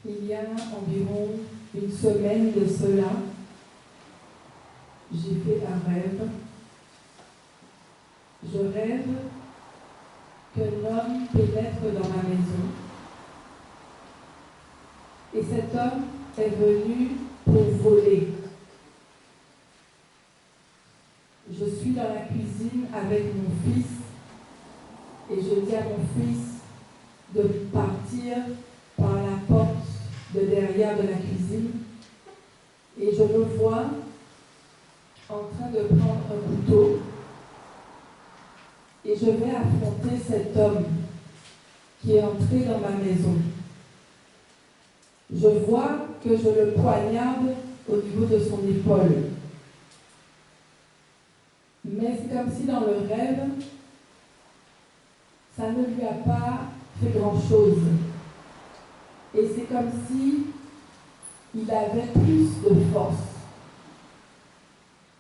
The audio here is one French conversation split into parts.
Il y a environ une semaine de cela, j'ai fait un rêve. Je rêve qu'un homme pénètre dans ma maison. Et cet homme est venu pour voler. Je suis dans la cuisine avec mon fils et je dis à mon fils de partir par la porte de derrière de la cuisine et je me vois en train de prendre un couteau et je vais affronter cet homme qui est entré dans ma maison. Je vois que je le poignarde au niveau de son épaule. Mais c'est comme si dans le rêve, ça ne lui a pas fait grand-chose. Et c'est comme si il avait plus de force.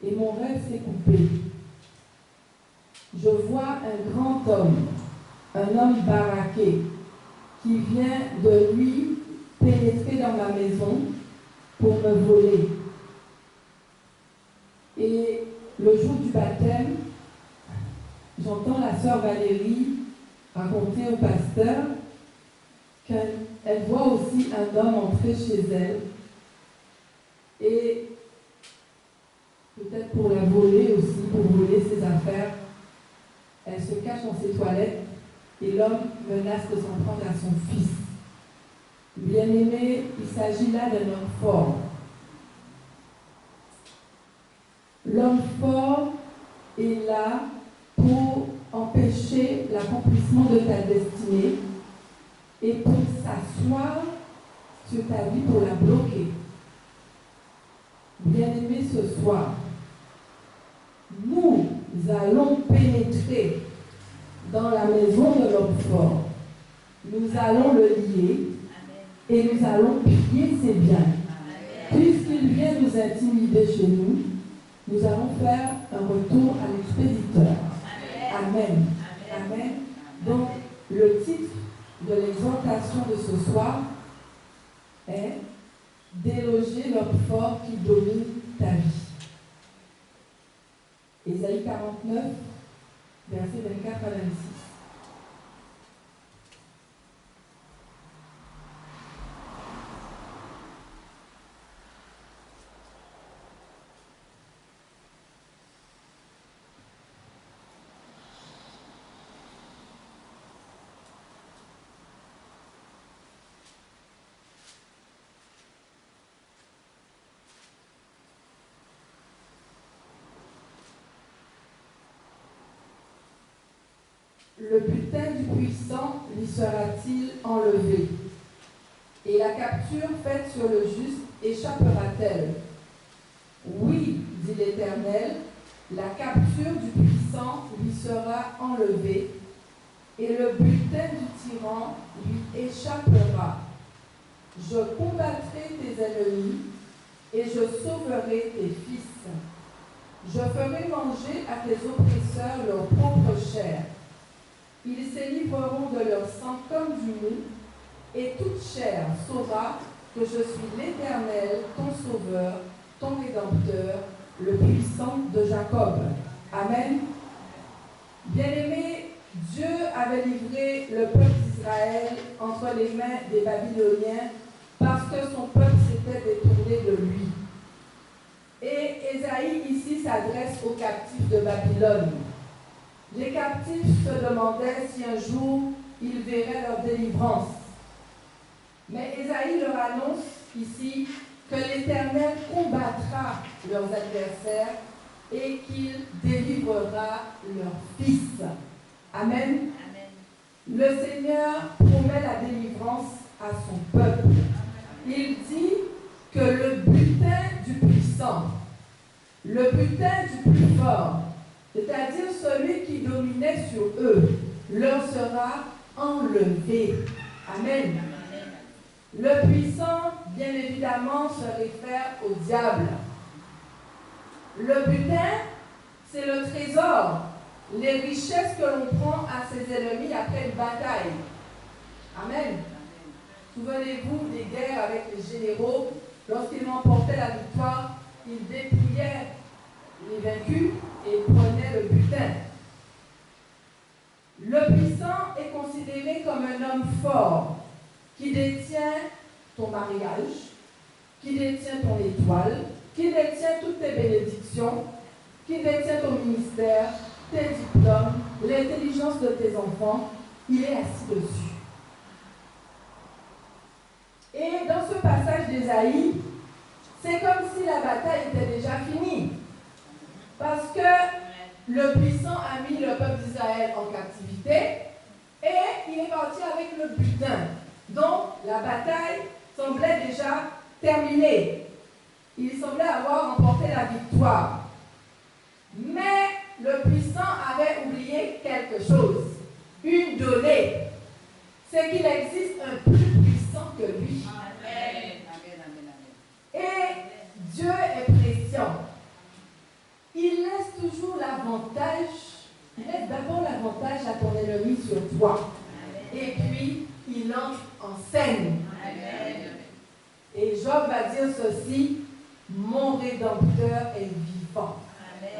Et mon rêve s'est coupé. Je vois un grand homme, un homme baraqué, qui vient de lui pénétrer dans ma maison pour me voler. Et le jour du baptême, j'entends la sœur Valérie raconter au pasteur qu'elle voit aussi un homme entrer chez elle et peut-être pour la voler aussi, pour voler ses affaires. Elle se cache dans ses toilettes et l'homme menace de s'en prendre à son fils. Bien-aimé, il s'agit là d'un homme fort. L'homme fort est là pour empêcher l'accomplissement de ta destinée et pour s'asseoir sur ta vie, pour la bloquer. Bien-aimé, ce soir, nous allons pénétrer dans la maison de l'homme fort. Nous allons le lier et nous allons piller ses biens. Puisqu'il vient nous intimider chez nous, nous allons faire un retour à l'expéditeur. Amen. Amen. Donc, le titre de l'exhortation de ce soir est « Déloger l'homme fort qui domine ta vie ». Ésaïe 49, versets 24 à 26. Le butin du puissant lui sera-t-il enlevé? Et la capture faite sur le juste échappera-t-elle? Oui, dit l'Éternel, la capture du puissant lui sera enlevée, et le butin du tyran lui échappera. Je combattrai tes ennemis, et je sauverai tes fils. Je ferai manger à tes oppresseurs leur propre chair. Ils s'élivreront de leur sang comme du mou, et toute chair saura que je suis l'Éternel, ton Sauveur, ton Rédempteur, le puissant de Jacob. Amen. Bien-aimé, Dieu avait livré le peuple d'Israël entre les mains des Babyloniens parce que son peuple s'était détourné de lui. Et Ésaïe ici s'adresse aux captifs de Babylone. Les captifs se demandaient si un jour ils verraient leur délivrance. Mais Ésaïe leur annonce ici que l'Éternel combattra leurs adversaires et qu'il délivrera leurs fils. Amen. Amen. Le Seigneur promet la délivrance à son peuple. Il dit que le butin du puissant, le butin du plus fort, c'est-à-dire celui qui dominait sur eux, leur sera enlevé. Amen. Le puissant, bien évidemment, se réfère au diable. Le butin, c'est le trésor, les richesses que l'on prend à ses ennemis après une bataille. Amen. Souvenez-vous des guerres avec les généraux. Lorsqu'ils remportaient la victoire, ils dépouillaient les vaincus et prenaient le butin. Le puissant est considéré comme un homme fort qui détient ton mariage, qui détient ton étoile, qui détient toutes tes bénédictions, qui détient ton ministère, tes diplômes, l'intelligence de tes enfants. Il est assis dessus. Et dans ce passage d'Ésaïe, c'est comme si la bataille était déjà finie. Parce que le puissant a mis le peuple d'Israël en captivité et il est parti avec le butin. Donc la bataille semblait déjà terminée. Il semblait avoir remporté la victoire. Mais le puissant avait oublié quelque chose, une donnée. C'est qu'il existe un plus puissant que lui. Amen. Et Dieu est précieux. Il laisse toujours l'avantage, il laisse d'abord l'avantage à ton ennemi sur toi. Et puis, il entre en scène. Et Job va dire ceci, mon Rédempteur est vivant.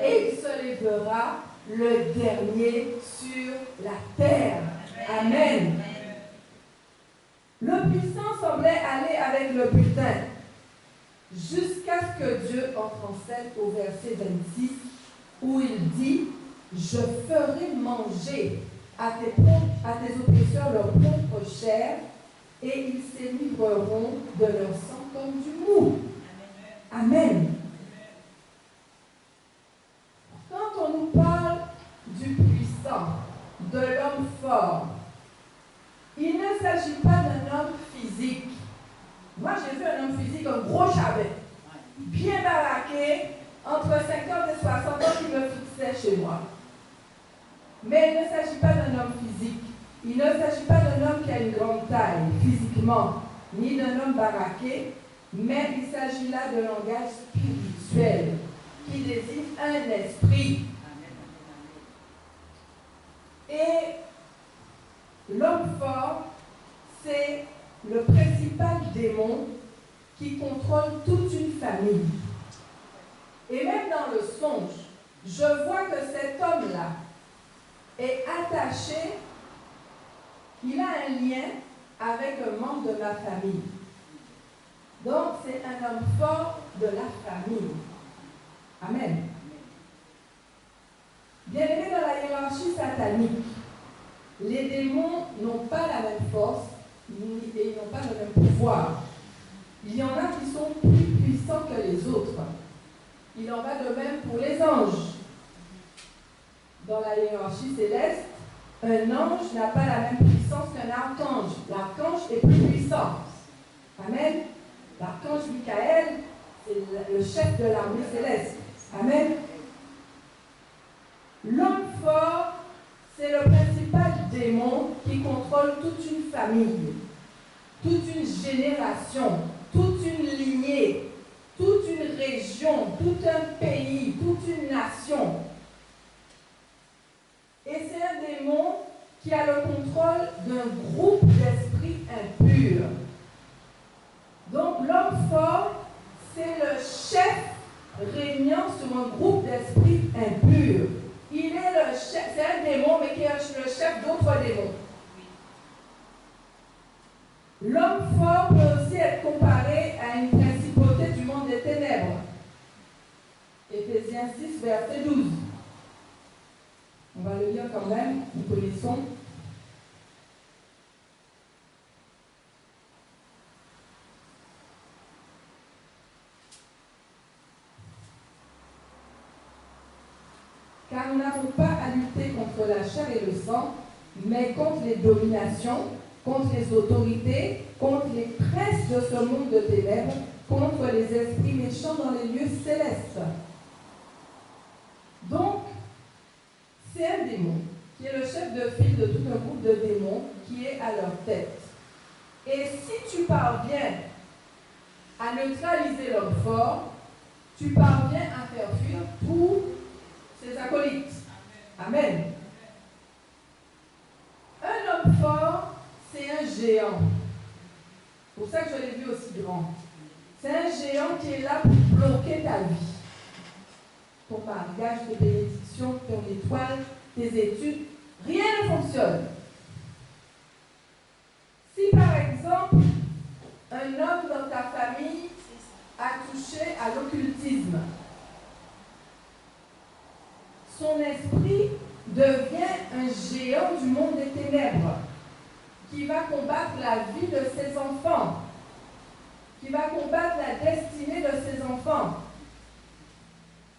Et il se lèvera le dernier sur la terre. Amen. Le puissant semblait aller avec le butin, jusqu'à ce que Dieu entre en scène au verset 26, où il dit, je ferai manger à tes oppresseurs leur propre chair, et ils s'élivreront de leur sang comme du mou. Amen. Quand on nous parle du puissant, de l'homme fort, il ne s'agit pas d'un homme physique. Moi, j'ai vu un homme physique, un gros chavet, bien baraqué, entre 50 et 60 ans, qui me fixait chez moi. Mais il ne s'agit pas d'un homme physique. Il ne s'agit pas d'un homme qui a une grande taille, physiquement, ni d'un homme baraqué, mais il s'agit là de langage spirituel, qui désigne un esprit. Et l'homme fort, c'est le principal démon qui contrôle toute une famille. Et même dans le songe, je vois que cet homme-là est attaché, il a un lien avec un membre de ma famille. Donc, c'est un homme fort de la famille. Amen. Bien-aimés, dans la hiérarchie satanique, les démons n'ont pas la même force et ils n'ont pas le même pouvoir. Il y en a qui sont plus puissants que les autres. Il en va de même pour les anges. Dans la hiérarchie céleste, un ange n'a pas la même puissance qu'un archange. L'archange est plus puissant. Amen. L'archange Michael, c'est le chef de l'armée céleste. Amen. L'homme fort, c'est le principal démon qui contrôle toute une famille, toute une génération, toute une lignée, toute une région, tout un pays, toute une nation. Et c'est un démon qui a le contrôle d'un groupe d'esprits impurs. Donc l'homme fort, c'est le chef régnant sur un groupe d'esprits impurs. Il est le chef, c'est un démon, mais qui est le chef d'autres démons. L'homme fort peut aussi être comparé à une principauté du monde des ténèbres. Éphésiens 6, verset 12. On va le lire quand même, nous connaissons. Car nous n'avons pas à lutter contre la chair et le sang, mais contre les dominations, contre les autorités, contre les princes de ce monde de ténèbres, contre les esprits méchants dans les lieux célestes. Donc, c'est un démon qui est le chef de file de tout un groupe de démons qui est à leur tête. Et si tu parviens à neutraliser l'homme fort, tu parviens à faire fuir tous ses acolytes. Amen. Un homme fort, c'est un géant. pour ça que je l'ai vu aussi grand. C'est un géant qui est là pour bloquer ta vie. Ton mariage, tes bénédictions, ton étoile, tes études, rien ne fonctionne. Si par exemple, un homme dans ta famille a touché à l'occultisme, son esprit devient un géant du monde des ténèbres qui va combattre la vie de ses enfants, qui va combattre la destinée de ses enfants.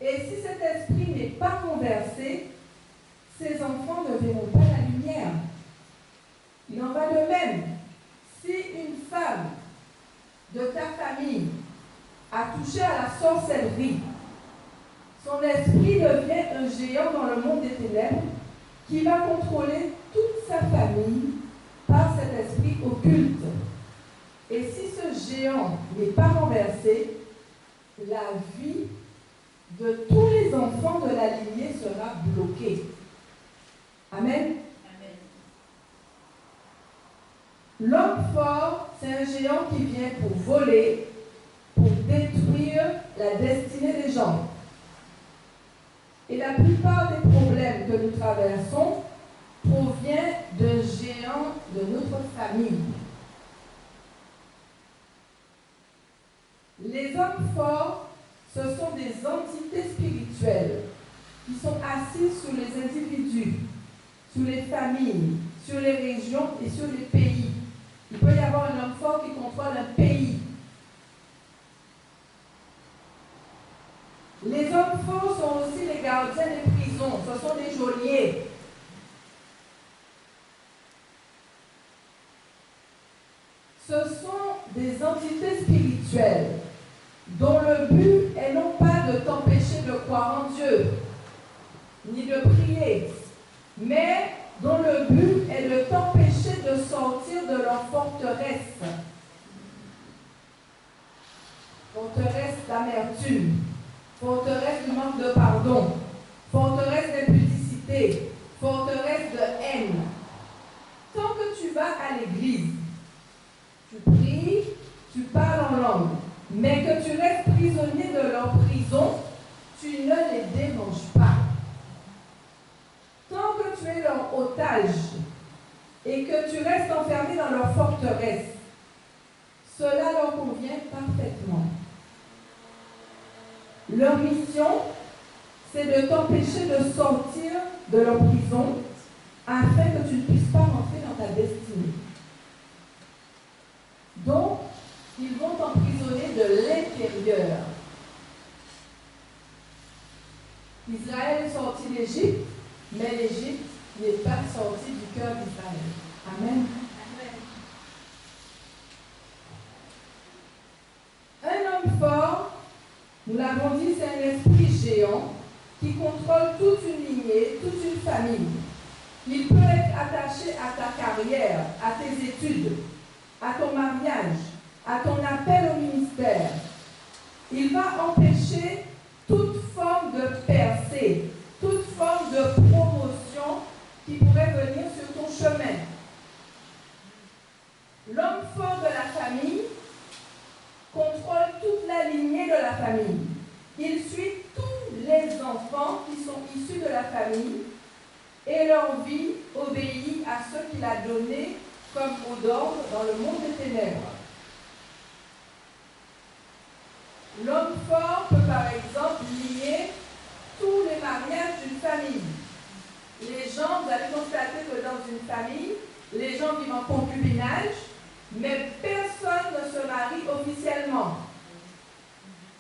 Et si cet esprit n'est pas conversé, ses enfants ne verront pas la lumière. Il en va de même. Si une femme de ta famille a touché à la sorcellerie, son esprit devient un géant dans le monde des ténèbres qui va contrôler toute sa famille par cet esprit occulte. Et si ce géant n'est pas renversé, la vie de tous les enfants de la lignée sera bloquée. Amen. L'homme fort, c'est un géant qui vient pour voler, pour détruire la destinée des gens. Et la plupart des problèmes que nous traversons proviennent d'un géant de notre famille. Les hommes forts, ce sont des entités spirituelles qui sont assises sur les individus, sur les familles, sur les régions et sur les pays. Il peut y avoir un homme fort qui contrôle un pays. Les hommes forts sont aussi les gardiens des prisons, ce sont des geôliers. Ce sont des entités spirituelles dont le but est non pas de t'empêcher de croire en Dieu, ni de prier, mais dont le but est de t'empêcher de sortir de leur forteresse. Forteresse d'amertume, forteresse du manque de pardon, forteresse d'impudicité, forteresse de haine. Tant que tu vas à l'église, tu pries, tu parles en langue, mais que tu restes prisonnier de leur prison, tu ne les déranges pas. Tant que tu es leur otage et que tu restes enfermé dans leur forteresse, cela leur convient parfaitement. Leur mission, c'est de t'empêcher de sortir de leur prison afin que tu ne puisses pas rentrer dans ta destinée. Donc, ils vont t'emprisonner de l'intérieur. Israël est sorti d'Égypte, mais l'Égypte n'est pas sortie du cœur d'Israël. Amen. Un homme fort, nous l'avons dit, c'est un esprit géant qui contrôle toute une lignée, toute une famille. Il peut être attaché à ta carrière, à tes études, à ton mariage, à ton appel au ministère. Il va empêcher toute forme de percée, toute forme de promotion qui pourrait venir sur ton chemin. L'homme fort de la famille contrôle toute la lignée de la famille. Il suit tous les enfants qui sont issus de la famille et leur vie obéit à ce qu'il a donné comme mot d'ordre dans le monde des ténèbres. L'homme fort peut par exemple lier tous les mariages d'une famille. Les gens, vous allez constater que dans une famille, les gens vivent en concubinage, mais personne ne se marie officiellement.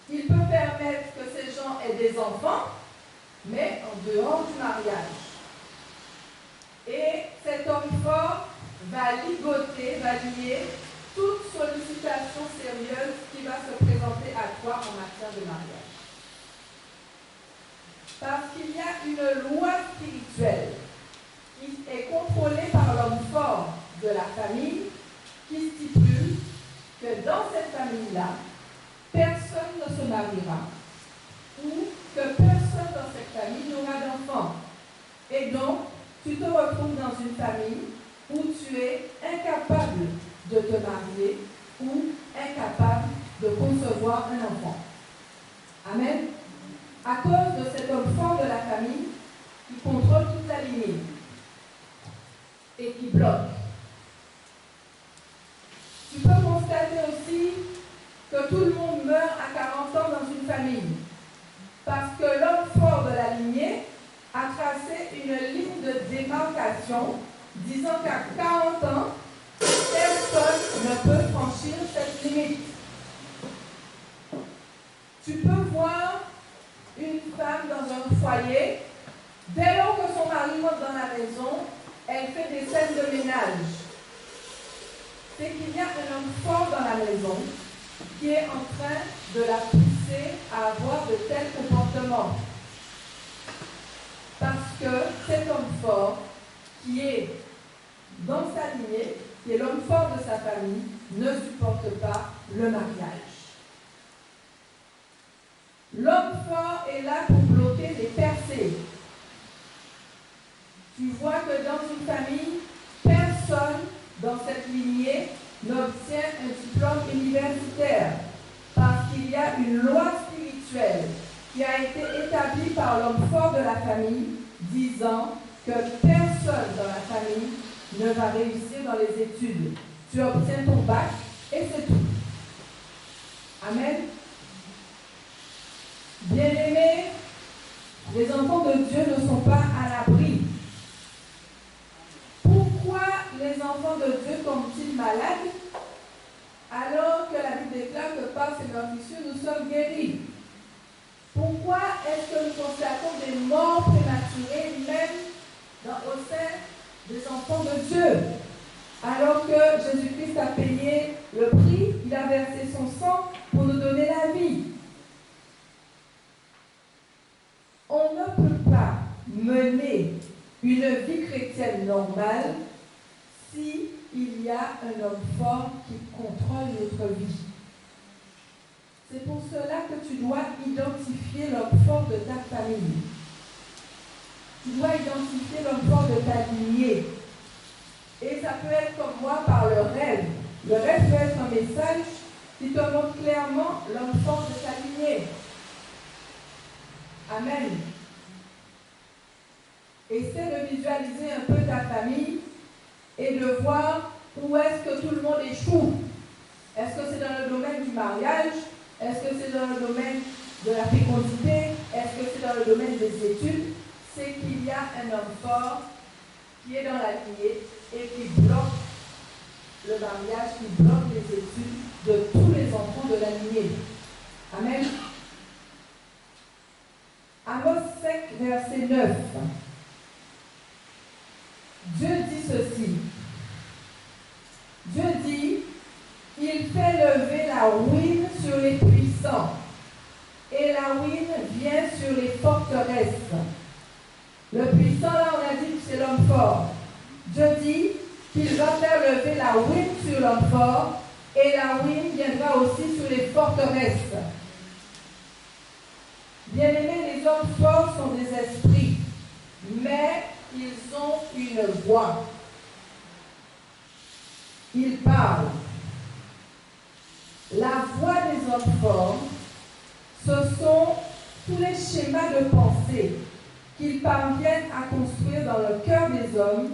Il peut permettre que ces gens aient des enfants, mais en dehors du mariage. Et cet homme fort va ligoter, va lier toute sollicitation sérieuse qui va se présenter à toi en matière de mariage. Parce qu'il y a une loi spirituelle qui est contrôlée par l'homme fort de la famille qui stipule que dans cette famille-là, personne ne se mariera ou que personne dans cette famille n'aura d'enfant. Et donc, tu te retrouves dans une famille où tu es incapable de te marier ou et qui bloque. Tu peux constater aussi que tout le monde meurt à 40 ans dans une famille. Parce que l'homme fort de la lignée a tracé une ligne de démarcation disant qu'à 40 ans, personne ne peut franchir cette limite. Tu peux voir une femme dans un foyer, dès lors que son mari monte dans la maison, elle fait des scènes de ménage. C'est qu'il y a un homme fort dans la maison qui est en train de la pousser à avoir de tels comportements. Parce que cet homme fort, qui est dans sa lignée, qui est l'homme fort de sa famille, ne supporte pas le mariage. L'homme fort est là pour bloquer les percées. Tu vois que dans une famille, personne dans cette lignée n'obtient un diplôme universitaire parce qu'il y a une loi spirituelle qui a été établie par l'homme fort de la famille disant que personne dans la famille ne va réussir dans les études. Tu obtiens ton bac et c'est tout. Amen. Bien-aimés, les enfants de Dieu ne sont pas à l'abri. Pourquoi les enfants de Dieu tombent-ils malades alors que la Bible déclare que par ses meurtrissures nous sommes guéris? Pourquoi est-ce que nous constatons des morts prématurées même au sein des enfants de Dieu? Alors que Jésus-Christ a payé le prix, il a versé son sang pour nous donner la vie. On ne peut pas mener une vie chrétienne normale si il y a un homme fort qui contrôle notre vie. C'est pour cela que tu dois identifier l'homme fort de ta famille. Tu dois identifier l'homme fort de ta lignée. Et ça peut être comme moi par le rêve. Le rêve peut être un message qui te montre clairement l'homme fort de ta lignée. Amen. Essaie de visualiser un peu ta famille et de voir où est-ce que tout le monde échoue. Est-ce que c'est dans le domaine du mariage? Est-ce que c'est dans le domaine de la fécondité? Est-ce que c'est dans le domaine des études? C'est qu'il y a un homme fort qui est dans la lignée et qui bloque le mariage, qui bloque les études de tous les enfants de la lignée. Amen. Amos 5, verset 9. Dieu dit ceci. Dieu dit, il fait lever la ruine sur les puissants, et la ruine vient sur les forteresses. Le puissant, là, on a dit que c'est l'homme fort. Dieu dit qu'il va faire lever la ruine sur l'homme fort, et la ruine viendra aussi sur les forteresses. Bien-aimés, les hommes forts sont des esprits, mais ils ont une voix. Ils parlent. La voix des hommes forts, ce sont tous les schémas de pensée qu'ils parviennent à construire dans le cœur des hommes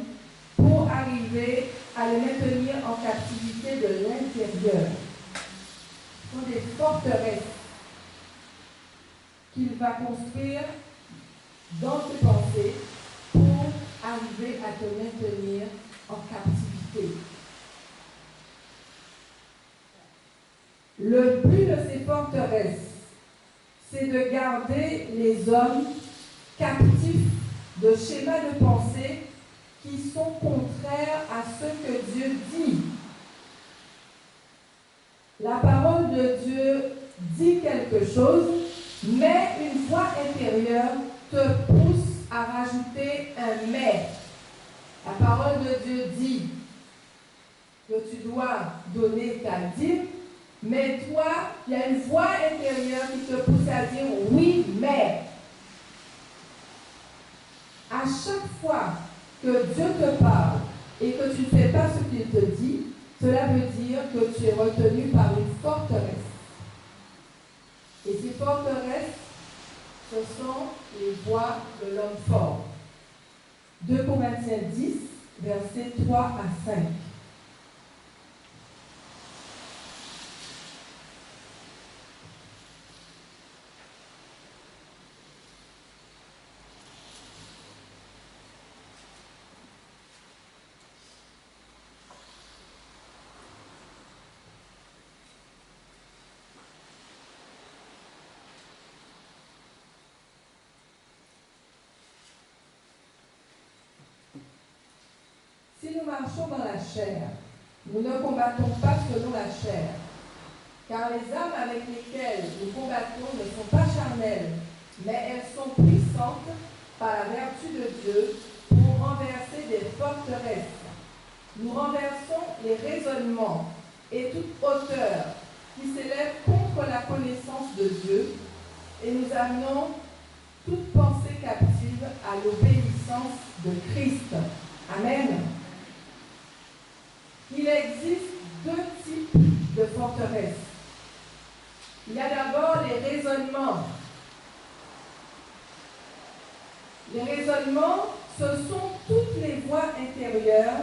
pour arriver à les maintenir en captivité de l'intérieur. Ce sont des forteresses qu'il va construire dans tes pensées pour arriver à te maintenir en captivité. Le but de ces forteresses, c'est de garder les hommes captifs de schémas de pensée qui sont contraires à ce que Dieu dit. La parole de Dieu dit quelque chose, mais une voix intérieure te pousse à rajouter un mais. La parole de Dieu dit que tu dois donner ta dîme, mais toi, il y a une voix intérieure qui te pousse à dire oui, mais. À chaque fois que Dieu te parle et que tu ne fais pas ce qu'il te dit, cela veut dire que tu es retenu par une forteresse. Et ces forteresses, ce sont les voix de l'homme fort. 2 Corinthiens 10, versets 3 à 5. Si nous marchons dans la chair, nous ne combattons pas selon la chair, car les armes avec lesquelles nous combattons ne sont pas charnelles, mais elles sont puissantes par la vertu de Dieu pour renverser des forteresses. Nous renversons les raisonnements et toute hauteur qui s'élève contre la connaissance de Dieu, et nous amenons toute pensée captive à l'obéissance de Christ. Amen. Il existe deux types de forteresses. Il y a d'abord les raisonnements. Les raisonnements, ce sont toutes les voix intérieures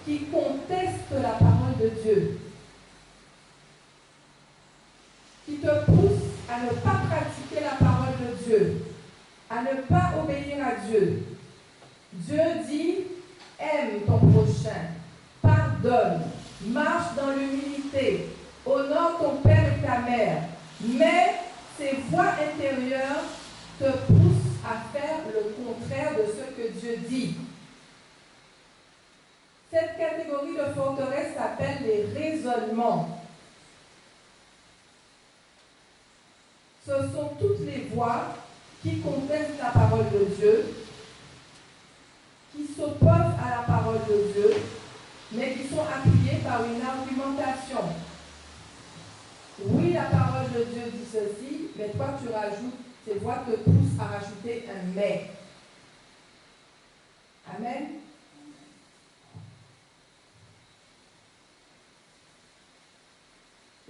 qui contestent la parole de Dieu, qui te poussent à ne pas pratiquer la parole de Dieu, à ne pas obéir à Dieu. Dieu dit, aime ton prochain, pardonne, marche dans l'humilité, honore ton père et ta mère. Mais ces voix intérieures te poussent à faire le contraire de ce que Dieu dit. Cette catégorie de forteresse s'appelle les raisonnements. Ce sont toutes les voix qui contestent la parole de Dieu, qui s'opposent à la parole de Dieu, mais qui sont appuyées par une argumentation. Oui, la parole de Dieu dit ceci, mais toi tu rajoutes, ces voix te poussent à rajouter un mais. Amen.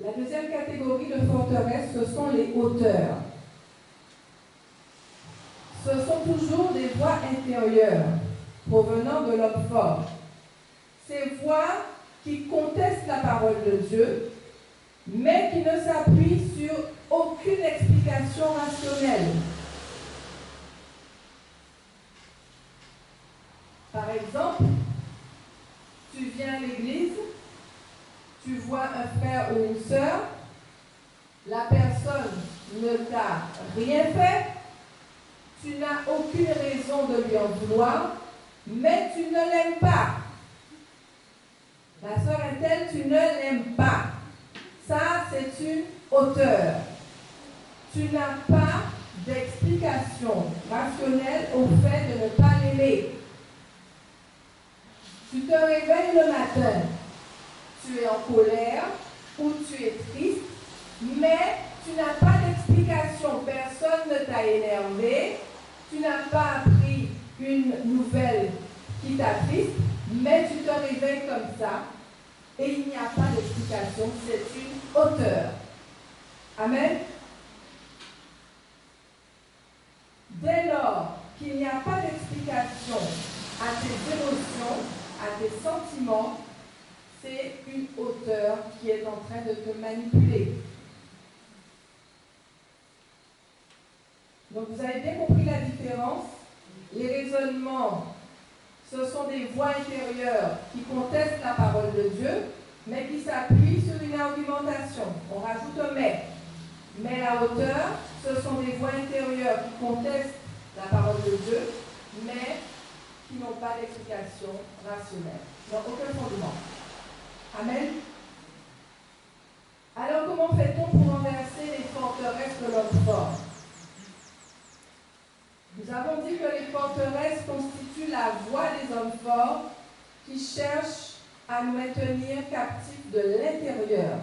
La deuxième catégorie de forteresse, ce sont les hauteurs. Ce sont toujours des voix intérieures provenant de l'homme fort. Ces voix qui contestent la parole de Dieu, mais qui ne s'appuient sur aucune explication rationnelle. Par exemple, tu viens à l'église, tu vois un frère ou une sœur, la personne ne t'a rien fait, tu n'as aucune raison de lui en vouloir, mais tu ne l'aimes pas. La sœur est telle, tu ne l'aimes pas. Ça, c'est une hauteur. Tu n'as pas d'explication rationnelle au fait de ne pas l'aimer. Tu te réveilles le matin, tu es en colère ou tu es triste, mais tu n'as pas d'explication. Personne ne t'a énervé, tu n'as pas appris une nouvelle qui t'attriste, mais tu te réveilles comme ça et il n'y a pas d'explication, c'est une hauteur. Amen. Dès lors qu'il n'y a pas d'explication à tes émotions, à tes sentiments, c'est une hauteur qui est en train de te manipuler. Donc vous avez bien compris la différence. Les raisonnements, ce sont des voix intérieures qui contestent la parole de Dieu, mais qui s'appuient sur une argumentation. On rajoute un mais. Mais la hauteur, ce sont des voix intérieures qui contestent la parole de Dieu, mais qui n'ont pas d'explication rationnelle, n'ont aucun fondement. Amen. Alors comment fait-on pour renverser les forteresses de l'homme fort? Nous avons dit que les forteresses constituent la voie des hommes forts qui cherchent à nous maintenir captifs de l'intérieur.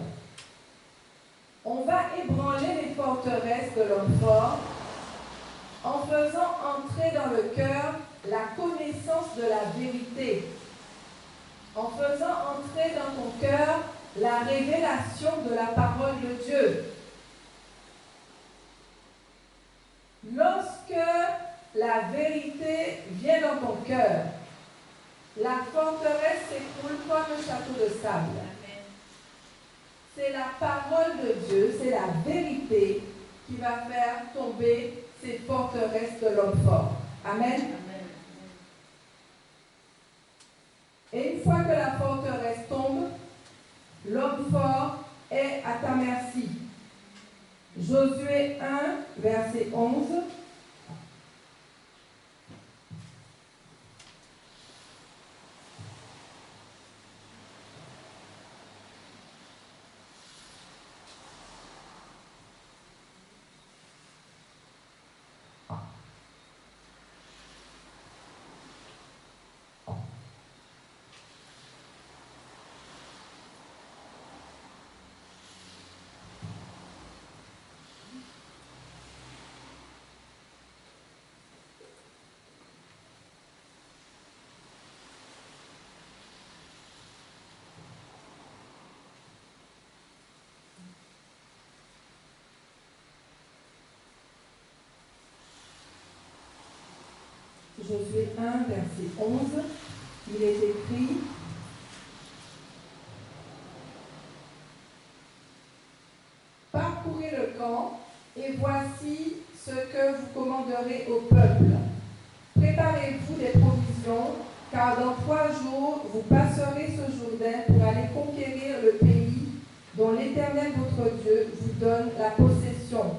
On va ébranler les forteresses de l'homme fort en faisant entrer dans le cœur la connaissance de la vérité, en faisant entrer dans ton cœur la révélation de la parole de Dieu. Lorsque la vérité vient dans ton cœur, La forteresse s'écroule comme un château de sable. C'est la parole de Dieu, c'est la vérité qui va faire tomber ces forteresses de l'homme fort. Amen. Et une fois que la forteresse tombe, l'homme fort est à ta merci. Josué 1, verset 11. Josué 1, verset 11, il est écrit: Parcourez le camp, et voici ce que vous commanderez au peuple. Préparez-vous des provisions, car dans 3 jours, vous passerez ce Jourdain pour aller conquérir le pays dont l'Éternel votre Dieu vous donne la possession.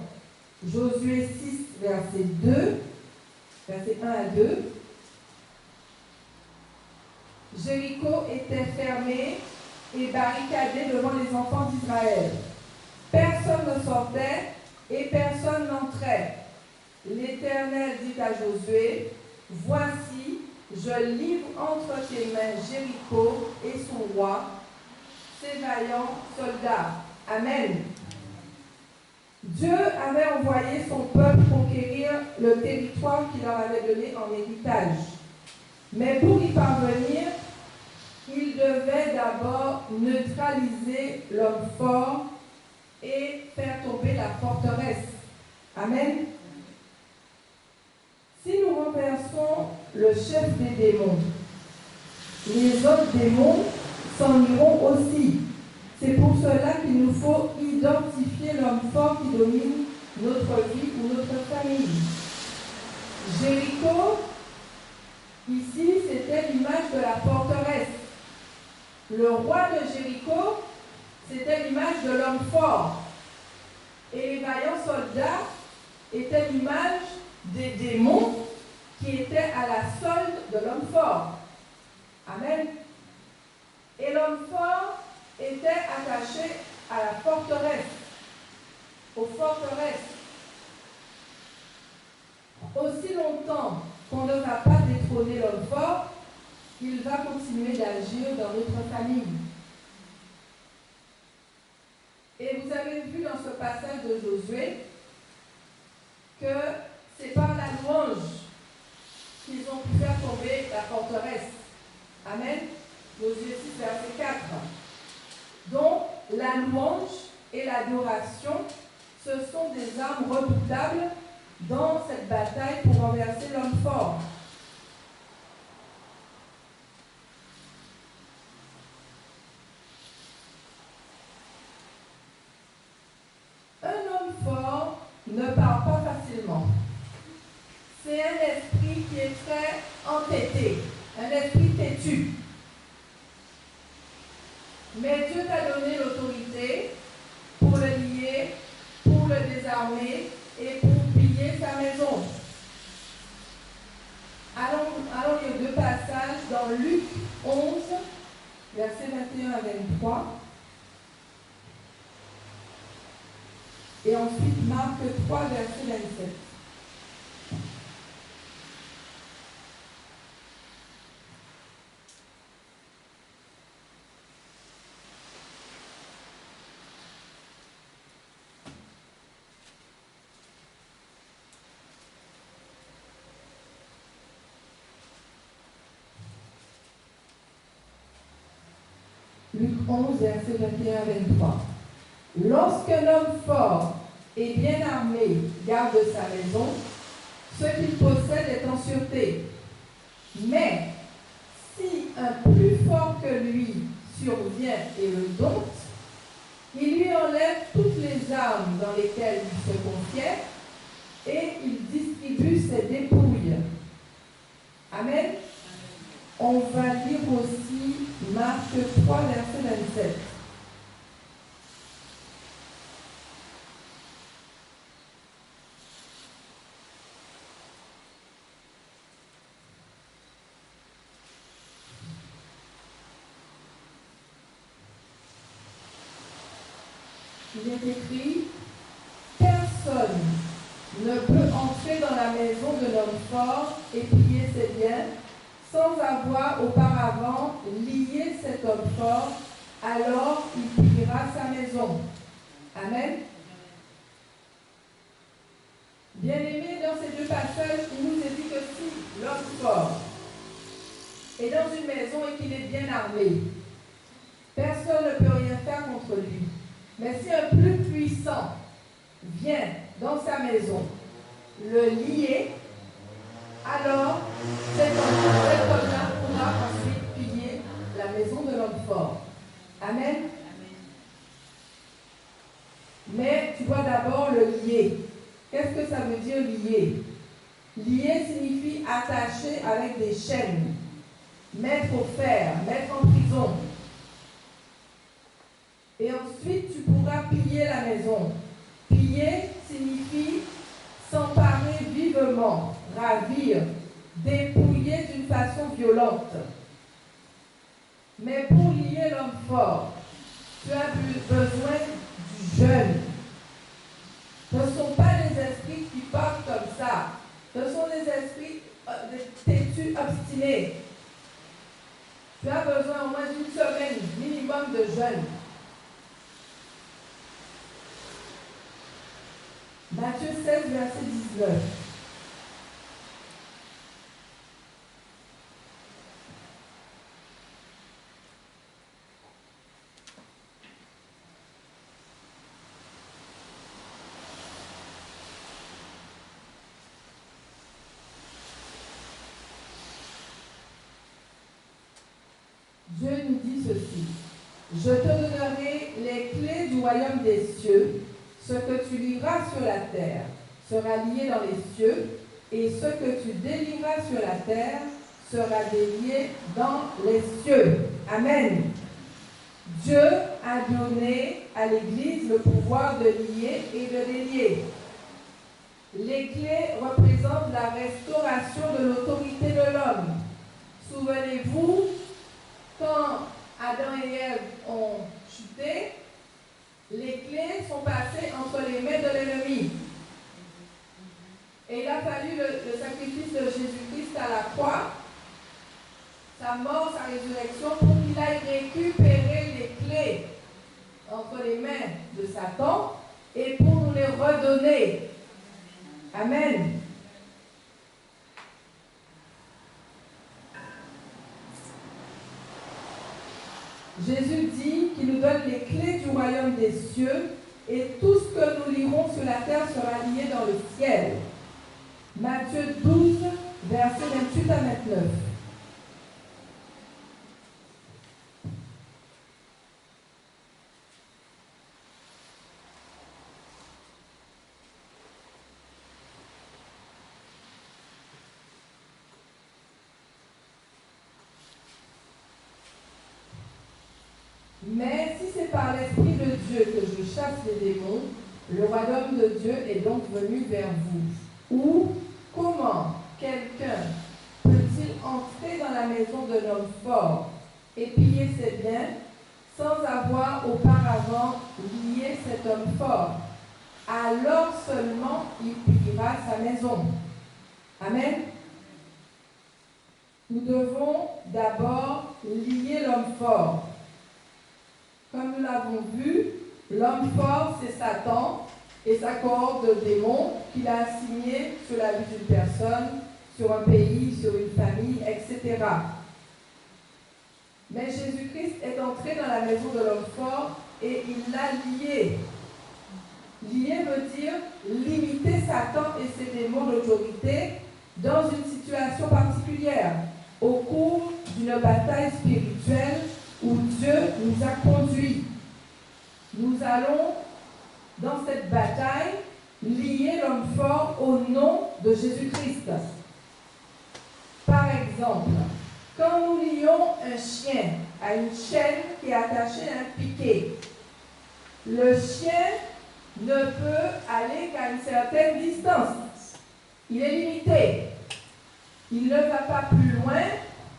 Josué 6, verset 2. Versets 1 à 2. Jéricho était fermé et barricadé devant les enfants d'Israël. Personne ne sortait et personne n'entrait. L'Éternel dit à Josué: Voici, je livre entre tes mains Jéricho et son roi, ses vaillants soldats. Amen. Dieu avait envoyé son peuple conquérir le territoire qu'il leur avait donné en héritage. Mais pour y parvenir, il devait d'abord neutraliser l'homme fort et faire tomber la forteresse. Amen. Si nous renversons le chef des démons, les autres démons s'en iront aussi. C'est pour cela qu'il nous faut identifier l'homme fort qui domine notre vie ou notre famille. Jéricho, ici, c'était l'image de la forteresse. Le roi de Jéricho, c'était l'image de l'homme fort. Et les vaillants soldats étaient l'image des démons qui étaient à la solde de l'homme fort. Amen. Et l'homme fort était attaché à la forteresse, aux forteresses. Aussi longtemps qu'on ne va pas détrôner l'homme fort, il va continuer d'agir dans notre famille. Et vous avez vu dans ce passage de Josué que c'est par la louange qu'ils ont pu faire tomber la forteresse. Amen. Josué 6, verset 4. Donc, la louange et l'adoration, ce sont des armes redoutables dans cette bataille pour renverser l'homme fort. Un homme fort ne parle pas facilement. C'est un esprit qui est très entêté, un esprit têtu. Mais Dieu t'a donné l'autorité pour le lier, pour le désarmer et pour piller sa maison. Allons lire 2 passages dans Luc 11, versets 21 à 23. Et ensuite Marc 3, verset 27. Luc 11, verset 21 à 23. Lorsqu'un homme fort et bien armé garde sa maison, ce qu'il possède est en sûreté. Mais si survient et le dompte, il lui enlève toutes les armes dans lesquelles il se confiait et il distribue ses dépouilles. Amen. On va lire aussi Marc 3, verset 27. Il est écrit, personne ne peut entrer dans la maison de l'homme fort et piller ses biens sans avoir auparavant lié cet homme fort, alors il pillera sa maison. Amen. Bien-aimés, dans ces deux passages, il nous est dit que si l'homme fort est dans une maison et qu'il est bien armé, personne ne peut rien faire contre lui. Mais si un plus puissant vient dans sa maison le lier, alors cet homme-là pourra ensuite piller la maison de l'homme fort. Amen. Mais tu dois d'abord le lier. Qu'est-ce que ça veut dire lier? Lier signifie attacher avec des chaînes, mettre au fer, mettre en prison. Et ensuite, tu pourras piller la maison. Piller signifie s'emparer vivement, ravir, dépouiller d'une façon violente. Mais pour lier l'homme fort, tu as besoin du jeûne. Ce ne sont pas les esprits qui partent comme ça. Ce sont des esprits têtus, obstinés. Tu as besoin au moins d'une semaine minimum de jeûne. Matthieu 16, verset 19. Dieu nous dit ceci. Je te donnerai les clés du royaume des cieux. Ce que tu lieras sur la terre sera lié dans les cieux, et ce que tu délieras sur la terre sera délié dans les cieux. Amen. Dieu a donné à l'Église le pouvoir de lier et de délier. Les clés représentent la restauration de l'autorité de l'homme. Souvenez-vous, quand Adam et Ève ont chuté, les clés sont passées entre les mains de l'ennemi. Et il a fallu le sacrifice de Jésus-Christ à la croix, sa mort, sa résurrection, pour qu'il aille récupérer les clés entre les mains de Satan et pour nous les redonner. Amen. Jésus dit qu'il nous donne les clés du royaume des cieux et tout ce que nous lirons sur la terre sera lié dans le ciel. Matthieu 12, versets 28 à 29. Mais si c'est par l'Esprit de Dieu que je chasse les démons, le royaume de Dieu est donc venu vers vous. Ou comment quelqu'un peut-il entrer dans la maison de l'homme fort et piller ses biens sans avoir auparavant lié cet homme fort? Alors seulement il pillera sa maison. Amen. Nous devons d'abord lier l'homme fort. Comme nous l'avons vu, l'homme fort, c'est Satan et sa cohorte de démons qu'il a assigné sur la vie d'une personne, sur un pays, sur une famille, etc. Mais Jésus-Christ est entré dans la maison de l'homme fort et il l'a lié. Lier veut dire limiter Satan et ses démons d'autorité dans une situation particulière, au cours d'une bataille spirituelle où Dieu nous a conduits. Nous allons, dans cette bataille, lier l'homme fort au nom de Jésus-Christ. Par exemple, quand nous lions un chien à une chaîne qui est attachée à un piquet, le chien ne peut aller qu'à une certaine distance. Il est limité. Il ne va pas plus loin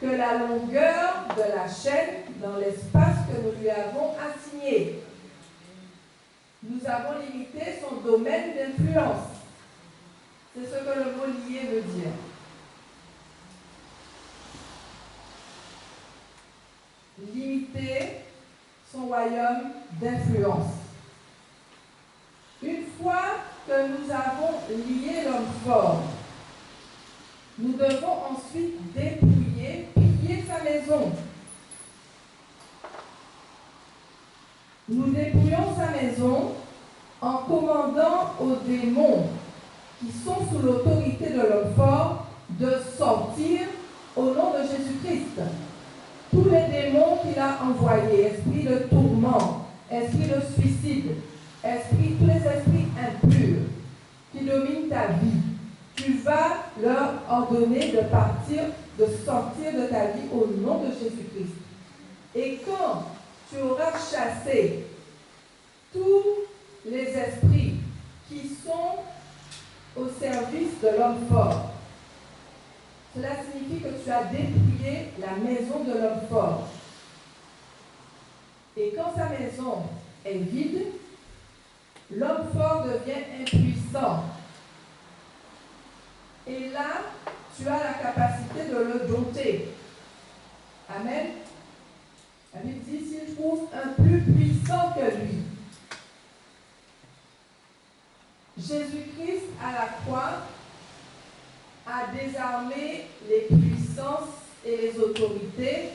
que la longueur de la chaîne dans l'espace que nous lui avons assigné. Nous avons limité son domaine d'influence. C'est ce que le mot lier veut dire. Limiter son royaume d'influence. Une fois que nous avons lié l'homme fort, nous devons ensuite dépouiller, piller sa maison. Nous dépouillons sa maison en commandant aux démons qui sont sous l'autorité de l'homme fort de sortir au nom de Jésus-Christ. Tous les démons qu'il a envoyés, esprit de tourment, esprit de suicide, tous les esprits impurs qui dominent ta vie, tu vas leur ordonner de partir, de sortir de ta vie au nom de Jésus-Christ. Et quand tu auras chassé tous les esprits qui sont au service de l'homme fort, cela signifie que tu as dépouillé la maison de l'homme fort. Et quand sa maison est vide, l'homme fort devient impuissant. Et là, tu as la capacité de le dompter. Amen. La Bible dit, s'il trouve un plus puissant que lui. Jésus-Christ à la croix a désarmé les puissances et les autorités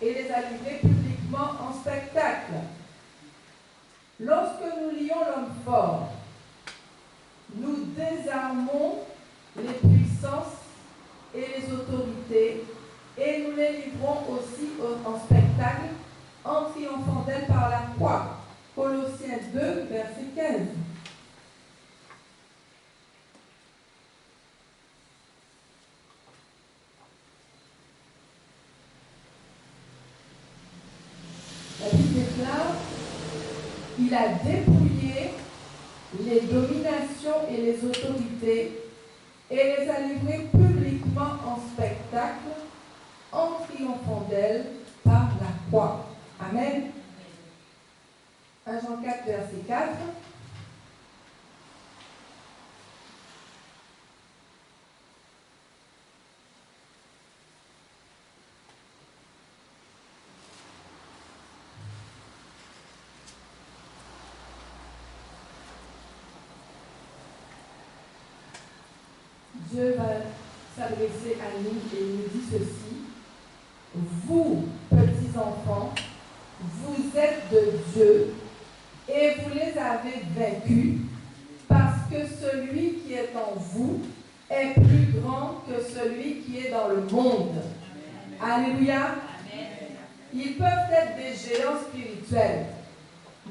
et les a livrées publiquement en spectacle. Lorsque nous lions l'homme fort, nous désarmons les puissances et les autorités et nous les livrons aussi en spectacle en triomphant d'elles par la croix. Colossiens 2, verset 15. La Bible déclare, il a dépouillé les dominations et les autorités et les a livrées publiquement en spectacle en triomphant d'elles par la croix. Amen. 1 Jean 4, verset 4. Dieu va s'adresser à nous et il nous dit ceci. Vous, petits enfants, vous êtes de Dieu et vous les avez vaincus parce que celui qui est en vous est plus grand que celui qui est dans le monde. Amen. Alléluia. Amen. Ils peuvent être des géants spirituels,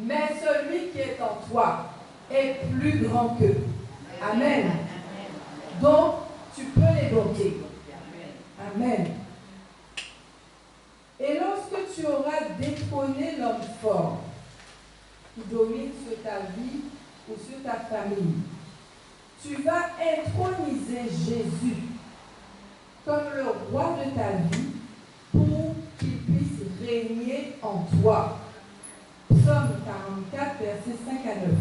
mais celui qui est en toi est plus grand qu'eux. Amen. Donc, tu peux les dompter. Amen. Et lorsque tu auras détrôné l'homme fort qui domine sur ta vie ou sur ta famille, tu vas introniser Jésus comme le roi de ta vie pour qu'il puisse régner en toi. Psaume 44, versets 5 à 9.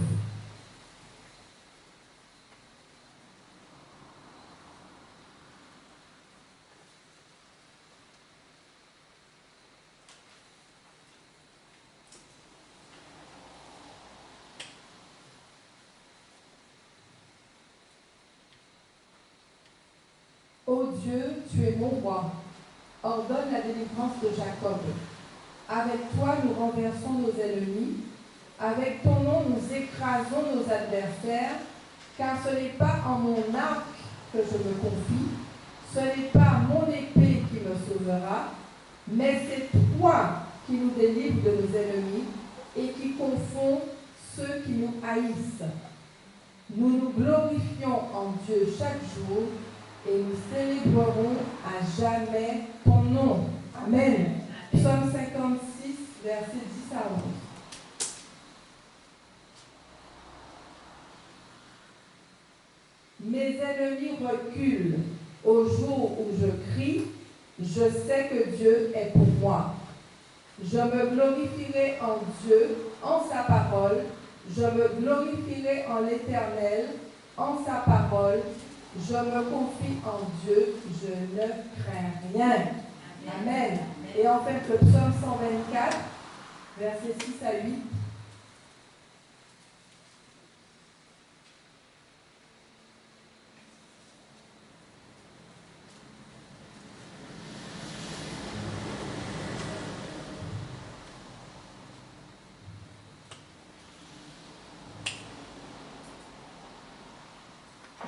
Ô Dieu, tu es mon roi. Ordonne la délivrance de Jacob. Avec toi, nous renversons nos ennemis. Avec ton nom, nous écrasons nos adversaires. Car ce n'est pas en mon arc que je me confie. Ce n'est pas mon épée qui me sauvera. Mais c'est toi qui nous délivre de nos ennemis et qui confond ceux qui nous haïssent. Nous nous glorifions en Dieu chaque jour et nous célébrerons à jamais ton nom. Amen. Psaume 56, versets 10 à 11. Mes ennemis reculent au jour où je crie, je sais que Dieu est pour moi. Je me glorifierai en Dieu, en sa parole. Je me glorifierai en l'Éternel, en sa parole. Je me confie en Dieu, je ne crains rien. Amen. Et enfin, le psaume 124, versets 6 à 8.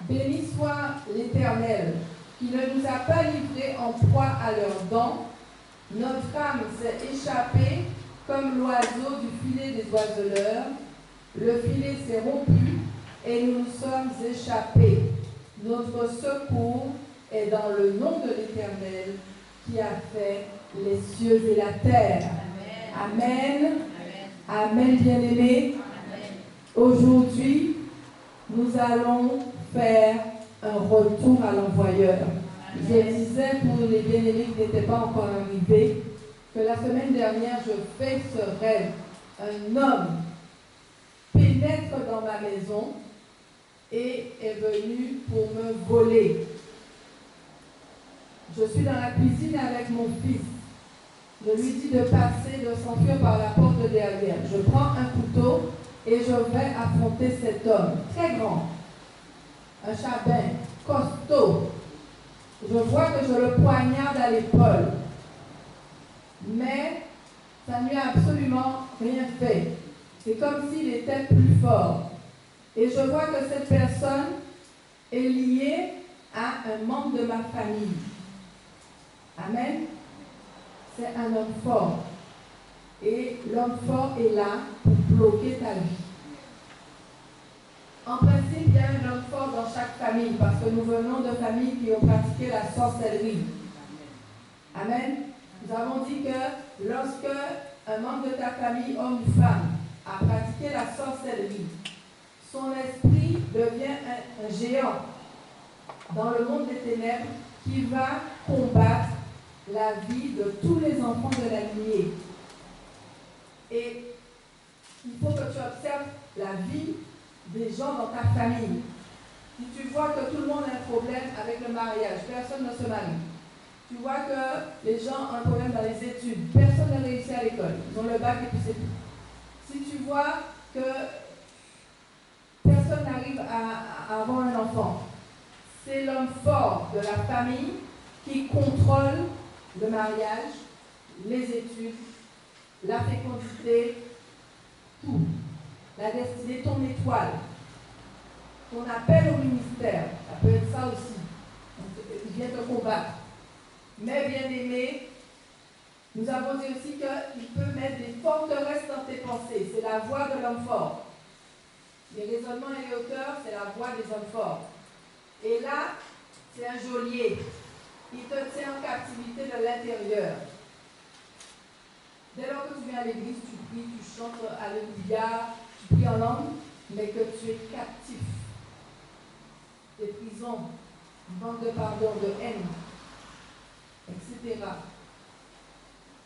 Béni soit l'Éternel, qui ne nous a pas livrés en proie à leurs dents. Notre âme s'est échappée comme l'oiseau du filet des oiseleurs. Le filet s'est rompu et nous nous sommes échappés. Notre secours est dans le nom de l'Éternel qui a fait les cieux et la terre. Amen. Amen, Amen bien-aimés. Aujourd'hui, nous allons faire un retour à l'envoyeur. Je disais pour les bien-aimés qui n'étaient pas encore arrivés que la semaine dernière, je fais ce rêve. Un homme pénètre dans ma maison et est venu pour me voler. Je suis dans la cuisine avec mon fils. Je lui dis de passer, de s'enfuir par la porte de derrière. Je prends un couteau et je vais affronter cet homme, très grand. Un chabin, costaud. Je vois que je le poignarde à l'épaule. Mais ça ne lui a absolument rien fait. C'est comme s'il était plus fort. Et je vois que cette personne est liée à un membre de ma famille. Amen. C'est un homme fort. Et l'homme fort est là pour bloquer ta vie. En principe, il y a un homme fort dans chaque famille parce que nous venons de familles qui ont pratiqué la sorcellerie. Amen. Nous avons dit que lorsque un membre de ta famille, homme ou femme, a pratiqué la sorcellerie, son esprit devient un géant dans le monde des ténèbres qui va combattre la vie de tous les enfants de la lignée. Et il faut que tu observes la vie des gens dans ta famille. Si tu vois que tout le monde a un problème avec le mariage, personne ne se marie. Tu vois que les gens ont un problème dans les études, personne n'a réussi à l'école, ils ont le bac et puis c'est tout. Si tu vois que personne n'arrive à avoir un enfant, c'est l'homme fort de la famille qui contrôle le mariage, les études, la fécondité, tout. La destinée, ton étoile, ton appel au ministère, ça peut être ça aussi. Il vient te combattre. Mais bien aimé, nous avons dit aussi qu'il peut mettre des forteresses dans tes pensées. C'est la voix de l'homme fort. Les raisonnements et les hauteurs, c'est la voix des hommes forts. Et là, c'est un geôlier. Il te tient en captivité de l'intérieur. Dès lors que tu viens à l'église, tu pries, tu chantes alléluia, tu pries en langue, mais que tu es captif. Des prisons, manque de pardon, de haine, etc.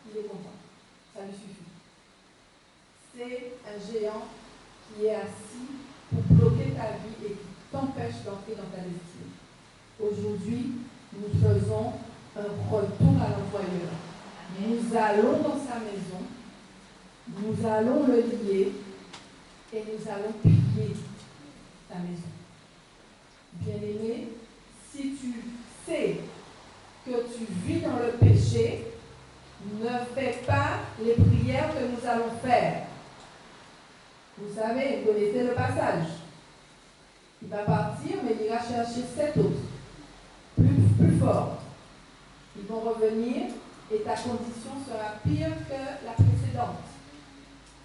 Il est content. Ça lui suffit. C'est un géant qui est assis pour bloquer ta vie et qui t'empêche d'entrer dans ta destinée. Aujourd'hui, nous faisons un retour à l'envoyeur. Nous allons dans sa maison, nous allons le lier et nous allons piller ta maison. Bien-aimé, si tu sais que tu vis dans le péché, ne fais pas les prières que nous allons faire. Vous savez, vous connaissez le passage. Il va partir, mais il ira chercher 7 autres, plus forts. Ils vont revenir et ta condition sera pire que la précédente.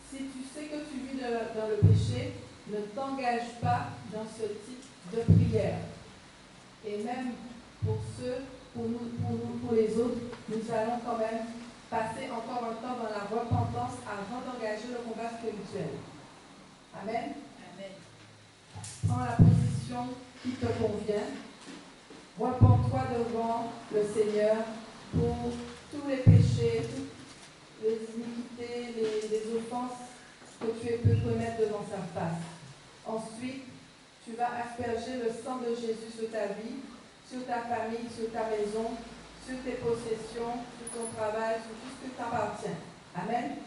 Si tu sais que tu vis dans le péché, ne t'engage pas dans ce type de prière. Et même pour ceux, pour les autres, nous allons quand même passer encore un temps dans la repentance avant d'engager le combat spirituel. Amen. Amen. Prends la position qui te convient. Repends-toi devant le Seigneur pour tous les péchés, toutes les iniquités, les offenses que tu peux commettre devant sa face. Ensuite, tu vas asperger le sang de Jésus sur ta vie, sur ta famille, sur ta maison, sur tes possessions, sur ton travail, sur tout ce qui t'appartient. Amen.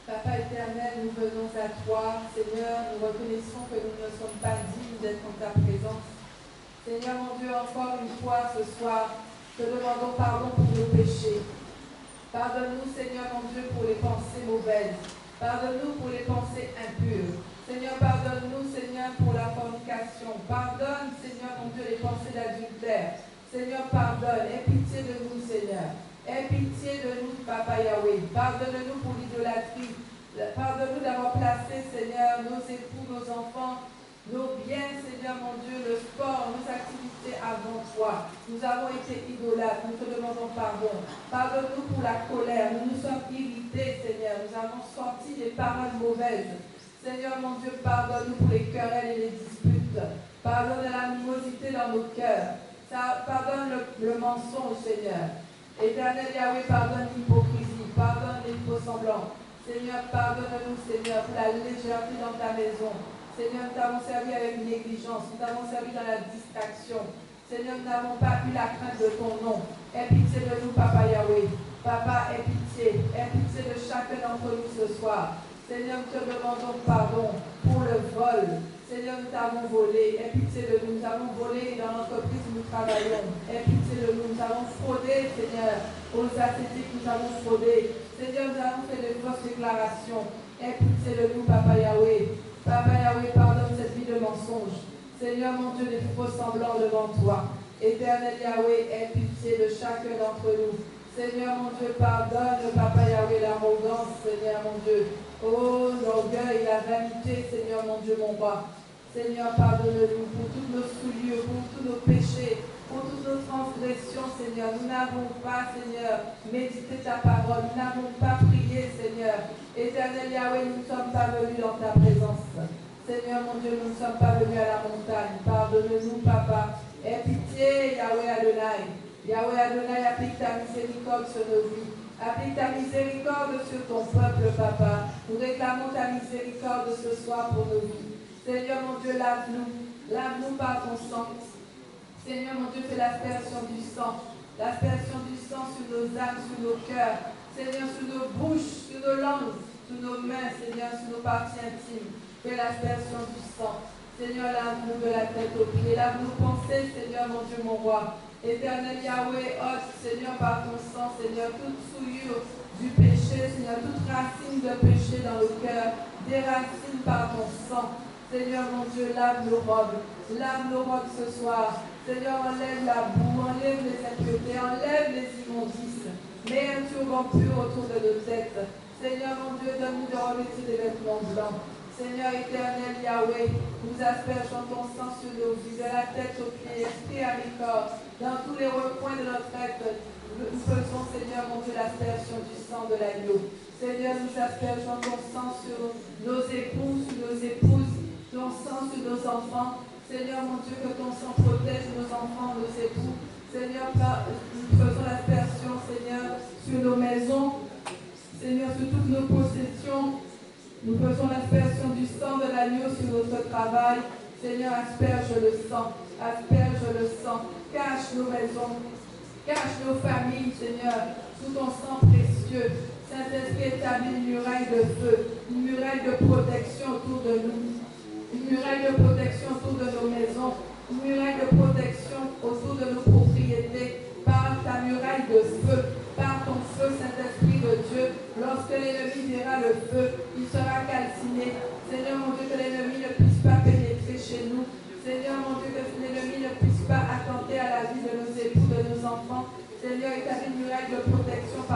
Papa éternel, nous venons à toi. Seigneur, nous reconnaissons que nous ne sommes pas dignes d'être en ta présence. Seigneur mon Dieu, encore une fois ce soir, te demandons pardon pour nos péchés. Pardonne-nous, Seigneur mon Dieu, pour les pensées mauvaises. Pardonne-nous pour les pensées impures. Seigneur, pardonne-nous, Seigneur, pour la fornication. Pardonne, Seigneur mon Dieu, les pensées d'adultère. Seigneur, pardonne. Aie pitié de nous, Seigneur. Aie pitié de nous, Papa Yahweh. Pardonne-nous pour l'idolâtrie. Pardonne-nous d'avoir placé, Seigneur, nos époux, nos enfants, nos biens, Seigneur mon Dieu, le sport, nos activités avant toi. Nous avons été idolâtres, nous te demandons pardon. Pardonne-nous pour la colère, nous nous sommes irrités, Seigneur. Nous avons sorti des paroles mauvaises. Seigneur mon Dieu, pardonne-nous pour les querelles et les disputes. Pardonne l'animosité dans nos cœurs. Pardonne le mensonge, Seigneur. Éternel Yahweh, pardonne l'hypocrisie, pardonne les faux semblants. Seigneur, pardonne-nous, Seigneur, pour la légèreté dans ta maison. Seigneur, nous t'avons servi avec négligence, nous t'avons servi dans la distraction. Seigneur, nous n'avons pas eu la crainte de ton nom. Aie pitié de nous, Papa Yahweh. Papa, aie pitié de chacun d'entre nous ce soir. Seigneur, nous te demandons pardon pour le vol. Seigneur, nous t'avons volé. Aie pitié de nous. Nous avons volé dans l'entreprise où nous travaillons. Aie pitié de nous. Nous avons fraudé, Seigneur. Aux ascétiques, nous avons fraudé. Seigneur, nous avons fait de fausses déclarations. Aie pitié de nous, Papa Yahweh. Papa Yahweh, pardonne cette vie de mensonge. Seigneur, mon Dieu, des faux semblants devant toi. Éternel Yahweh, aie pitié de chacun d'entre nous. Seigneur, mon Dieu, pardonne, Papa Yahweh, l'arrogance, Seigneur, mon Dieu. Oh, l'orgueil, la vanité, Seigneur, mon Dieu, mon roi. Seigneur, pardonne-nous pour toutes nos souillures, pour tous nos péchés, pour toutes nos transgressions, Seigneur. Nous n'avons pas, Seigneur, médité ta parole. Nous n'avons pas prié, Seigneur. Éternel Yahweh, nous ne sommes pas venus dans ta présence. Seigneur, mon Dieu, nous ne sommes pas venus à la montagne. Pardonne-nous, Papa. Aie pitié, Yahweh Adonai. Yahweh Adonai, applique ta miséricorde sur nos vies. Applique ta miséricorde sur ton peuple, Papa. Nous réclamons ta miséricorde ce soir pour nos vies. Seigneur, mon Dieu, lave-nous. Lave-nous par ton sang. Seigneur, mon Dieu, fais l'aspersion du sang. L'aspersion du sang sur nos âmes, sur nos cœurs. Seigneur, sur nos bouches, sur nos langues, sur nos mains, Seigneur, sur nos parties intimes. Fais l'aspersion du sang. Seigneur, lave-nous de la tête aux pieds. Lave nos pensées, Seigneur, mon Dieu, mon roi. Éternel Yahweh, ôte, Seigneur, par ton sang, Seigneur, toute souillure du péché, Seigneur, toute racine de péché dans le cœur, déracine par ton sang. Seigneur, mon Dieu, lave nos robes ce soir. Seigneur, enlève la boue, enlève les impuretés, enlève les immondices. Mets un turban pur autour de nos têtes. Seigneur, mon Dieu, donne-nous de revêtir des vêtements blancs. Seigneur éternel Yahweh, nous aspergeons ton sang sur nos vies, de la tête aux pieds, esprit à mi-corps, dans tous les recoins de notre être. Nous faisons, Seigneur mon Dieu, l'aspersion du sang de l'agneau. Seigneur, nous aspergeons ton sang sur nos époux, sur nos épouses, ton sang sur nos enfants. Seigneur mon Dieu, que ton sang protège nos enfants, nos époux. Seigneur, nous faisons l'aspersion, Seigneur, sur nos maisons, Seigneur, sur toutes nos possessions. Nous faisons l'aspersion du sang de l'agneau sur notre travail. Seigneur, asperge le sang, cache nos maisons, cache nos familles, Seigneur, sous ton sang précieux. Saint-Esprit, établit une muraille de feu, une muraille de protection autour de nous, une muraille de protection autour de nos maisons, une muraille de protection autour de nos propriétés, par ta muraille de feu, par ton feu, Saint-Esprit de Dieu. Lorsque l'ennemi verra le feu, il sera calciné. Seigneur mon Dieu, que l'ennemi ne puisse pas pénétrer chez nous. Seigneur mon Dieu, que l'ennemi ne puisse pas attenter à la vie de nos époux, de nos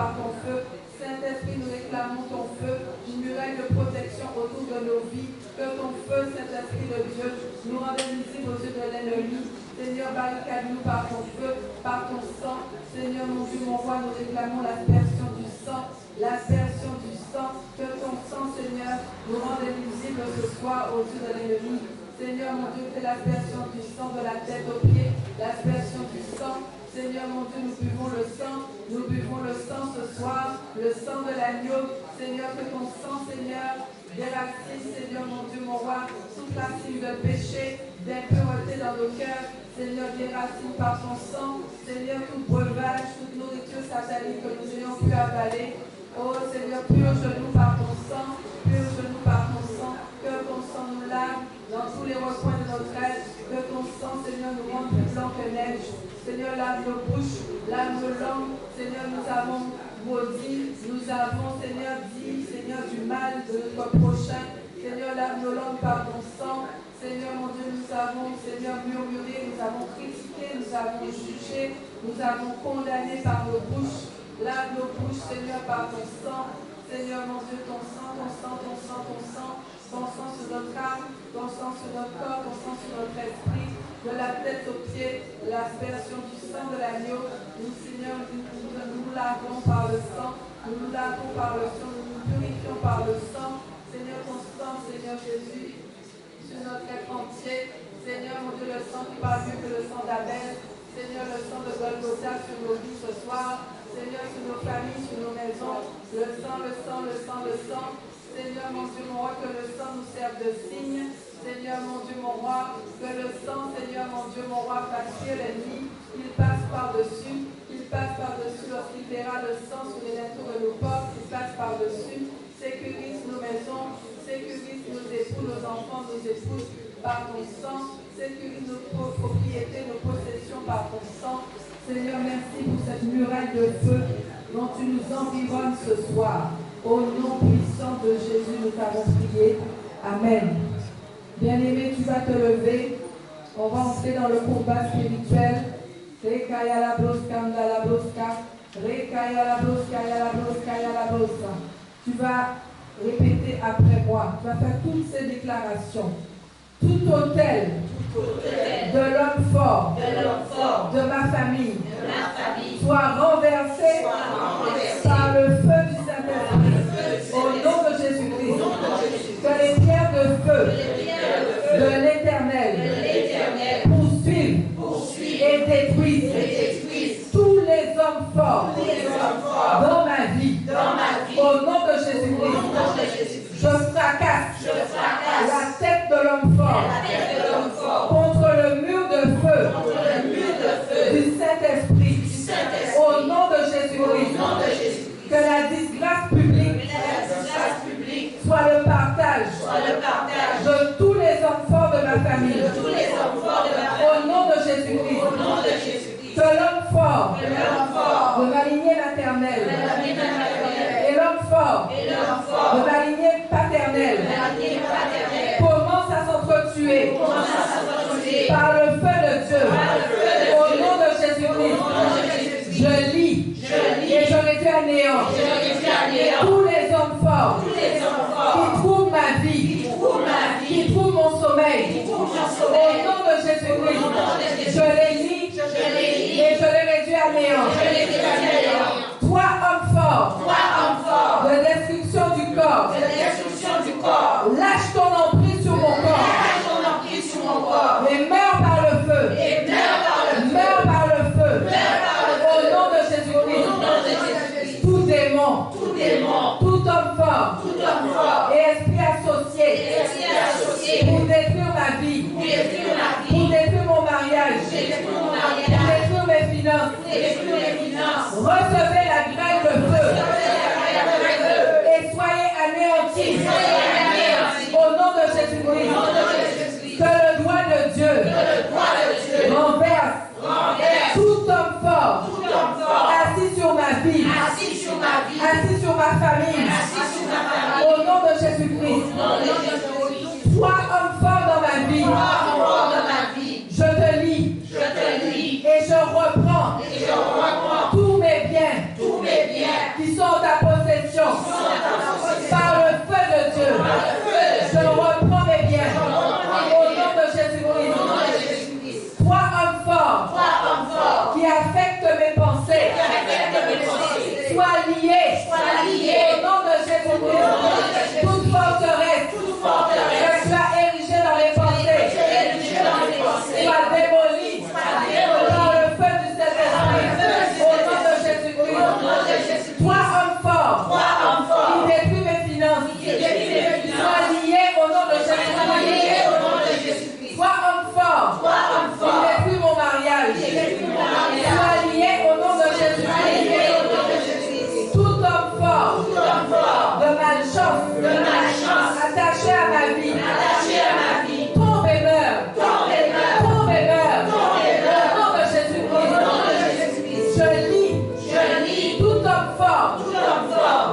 par ton feu. Saint-Esprit, nous réclamons ton feu, une muraille de protection autour de nos vies. Que ton feu, Saint-Esprit de Dieu, nous rende invisibles aux yeux de l'ennemi. Seigneur, barricade-nous par ton feu, par ton sang. Seigneur, mon Dieu, mon roi, nous réclamons l'aspersion du sang. L'aspersion du sang. Que ton sang, Seigneur, nous rende invisibles ce soir aux yeux de l'ennemi. Seigneur, mon Dieu, fais l'aspersion du sang de la tête aux pieds. L'aspersion du sang. Seigneur, mon Dieu, nous buvons le sang ce soir, le sang de l'agneau. Seigneur, que ton sang, Seigneur, déracine, Seigneur, mon Dieu, mon roi, toute racine de péché, d'impureté dans nos cœurs. Seigneur, déracine par ton sang. Seigneur, tout breuvage, toute nourriture satanique que nous ayons pu avaler. Oh Seigneur, purge-nous par ton sang, purge-nous par ton sang. Que ton sang nous lave dans tous les recoins de notre être. Que ton sang, Seigneur, nous rende plus blanc que neige. Seigneur, lave nos bouches, lave nos langues. Seigneur, nous avons maudit, nous avons, Seigneur, dit, Seigneur, du mal de notre prochain. Seigneur, lave nos langues par ton sang. Seigneur, mon Dieu, nous avons, Seigneur, murmuré, nous avons critiqué, nous avons jugé, nous avons condamné par nos bouches. Lave nos bouches, Seigneur, par ton sang. Seigneur, mon Dieu, ton sang, ton sang, ton sang, ton sang. Ton sang sur notre âme, ton sang sur notre corps, ton sang sur notre esprit, de la tête aux pieds, l'aspersion du sang de l'agneau. Nous, Seigneur, nous lavons par le sang, nous lavons par le sang, nous nous purifions par le sang. Seigneur, ton sang, Seigneur Jésus, sur notre être entier. Seigneur, mon Dieu, le sang qui parle mieux que le sang d'Abel. Seigneur, le sang de Golgotha sur nos vies ce soir. Seigneur, sur nos familles, sur nos maisons. Le sang, le sang, le sang, le sang. Seigneur, mon Dieu, mon roi, que le sang nous serve de signe. Seigneur, mon Dieu, mon roi, que le sang, Seigneur, mon Dieu, mon roi, fasse fuir l'ennemi. Il passe par-dessus. Il passe par-dessus lorsqu'il verra le sang sur les linteaux de nos portes. Il passe par-dessus. Sécurise nos maisons. Sécurise nos époux, nos enfants, nos épouses par ton sang. Sécurise nos propriétés, nos possessions par ton sang. Seigneur, merci pour cette muraille de feu dont tu nous environnes ce soir. Au nom puissant de Jésus, nous t'avons prié. Amen. Bien-aimé, tu vas te lever. On va entrer dans le combat spirituel. Tu vas répéter après moi. Tu vas faire toutes ces déclarations. Tout autel de l'homme fort, de ma famille, soit renversé par le feu du Saint-Esprit. Au nom de Jésus-Christ, que les pierres de feu de l'Éternel poursuivent et détruisent tous les hommes forts dans ma vie. Au nom de Jésus-Christ, je fracasse la tête de l'homme fort contre le mur de feu du Saint-Esprit. Au nom de Jésus-Christ, que la disgrâce publique soit le partage de tous les hommes forts de ma famille. Au nom de Jésus-Christ, que l'homme fort de ma lignée maternelle et l'homme fort de ma lignée paternelle commence à s'entretuer par le feu de Dieu. Au nom de Jésus-Christ, je lis et je réduis à néant tous les hommes forts qui trouvent ma vie, qui trouvent mon sommeil. Au nom de Jésus-Christ, je les lis et je les réduis à néant. Toi, homme fort, de destruction du corps, lâche ton emprise sur mon corps, et meurs par le feu. Meurs par le feu. Au nom de Jésus-Christ, tout démon, tout homme fort, et esprit associé pour détruire ma vie, pour détruire mon mariage, pour détruire mes finances. Recevez la grêle de feu et soyez anéantis. Au nom de Jésus-Christ, que le doigt de Dieu renverse tout homme fort assis sur ma vie, assis sur ma famille. Au nom de Jésus-Christ, toi homme fort dans ma vie, je te lis et je reprends tous mes biens qui sont en ta possession. Par le feu de Dieu, je reprends mes biens. Au nom de Jésus-Christ. Toi, homme fort, qui affecte mes pensées, sois lié. Au nom de Jésus-Christ. Toute forteresse que tu as érigée dans les pensées, soit démolie par le feu du Saint-Esprit. Au nom de Jésus-Christ. Toi, homme fort, qui détruit mes finances, sois lié au nom de Jésus-Christ. Toi, homme fort, qui détruit mon mariage, sois lié au nom de Jésus-Christ. Tout homme fort de malchance, attaché à ma vie, tombe et meurt. Tombe et meurt. Au nom de Jésus-Christ. Je lis tout homme fort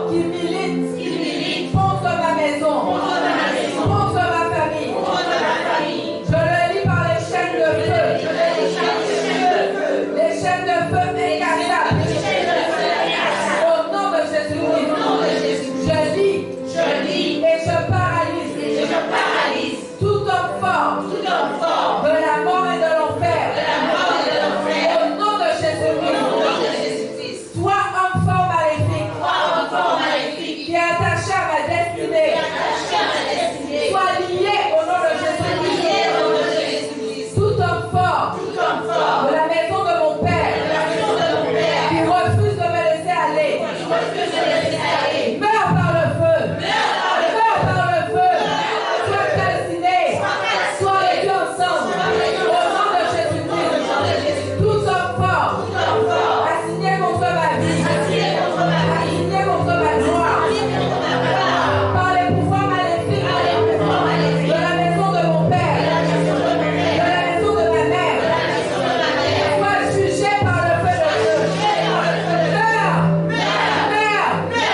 qui milite contre ma maison, contre ma famille. Je le lis par les chaînes de feu. Les chaînes de feu incassables. Au nom de Jésus-Christ. Je lis et je paralyse tout homme fort de la mort et de l'enfer. Au nom de Jésus-Christ. Toi, homme fort maléfique, qui est attaché à ma destinée, sois lié au nom de Jésus-Christ. Tout homme fort de la maison de mon Père, qui refuse de me laisser aller, meurs par le feu. Meurs par le feu. Sois calciné. Sois réduit ensemble. Au nom de Jésus-Christ. Tout homme fort assigné contre ma vie, assigné contre ma gloire, par les pouvoirs maléfiques de la maison de mon Père, de la maison de ma mère, sois jugé par le feu de Dieu. Meurs.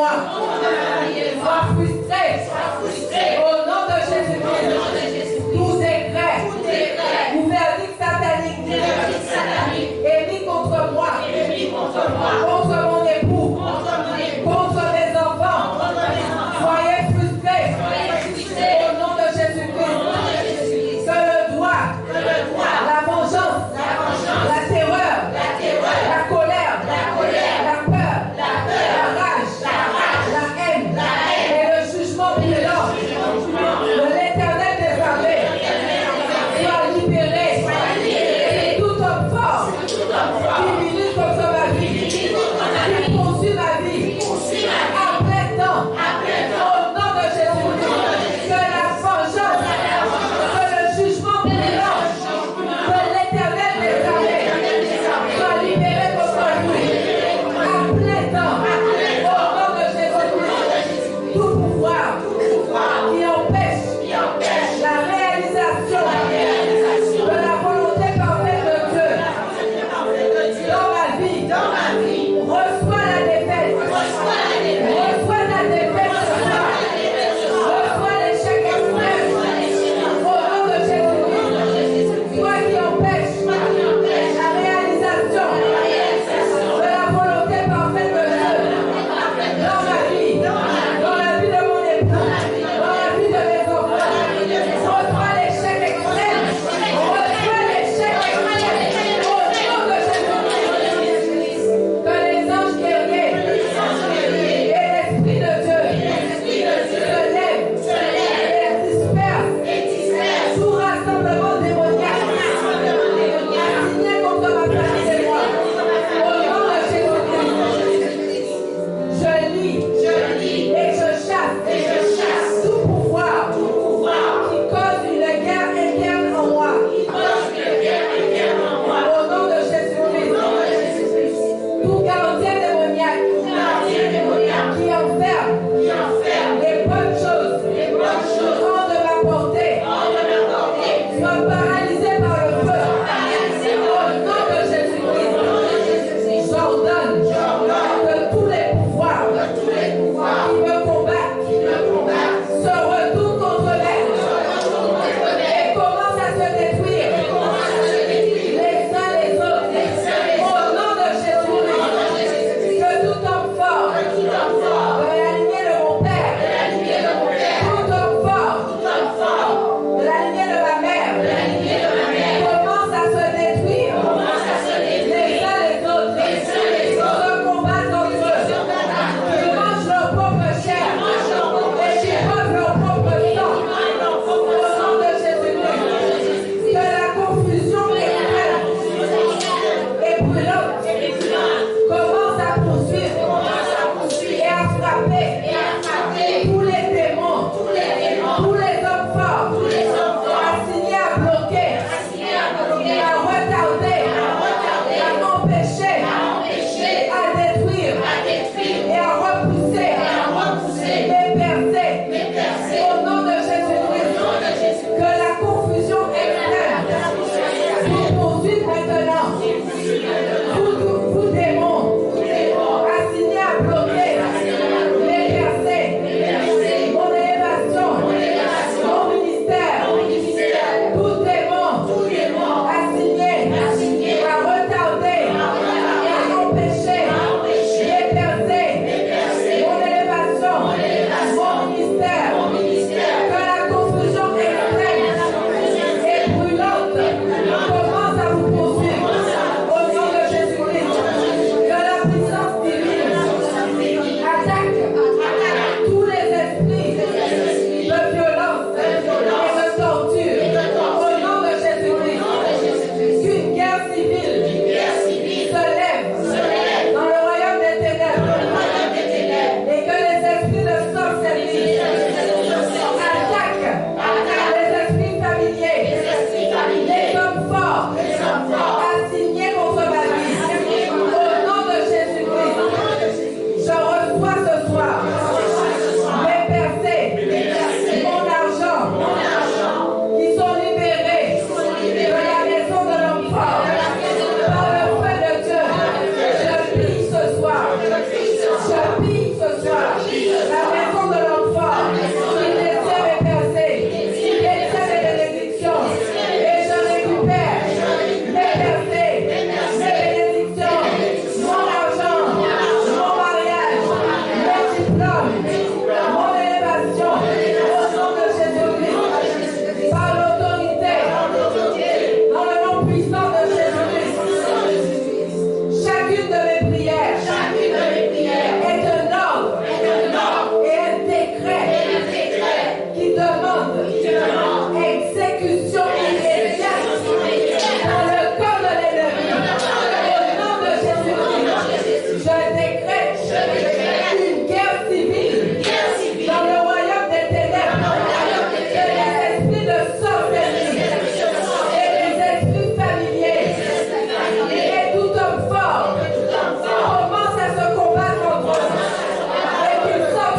moi. Sois frustré. Au nom de Jésus-Christ. Tout décret ou verdict satanique émis contre moi, contre mon époux, contre mes enfants. Soyez frustrés. Au nom de Jésus-Christ. Que le droit, la vengeance, la terreur, la colère, la peur, la rage, la haine et le jugement violent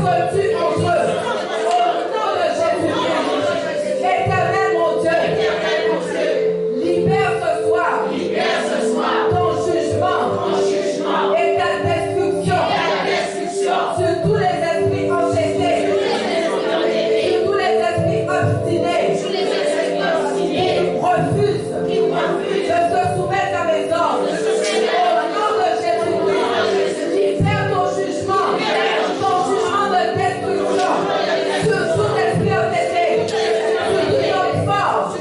s'entretuent entre eux. Au nom de Jésus-Christ. Éternel mon Dieu. Libère ce soir. Ton jugement. Et ta destruction. Sur tous les esprits entêtés. Sur tous les esprits obstinés. Qui refusent de se soumettre à mes ordres. Au nom de Jésus-Christ. Libère ton jugement. Ton jugement de destruction. Sur tout esprit entêté. Sur tout homme fort. Qui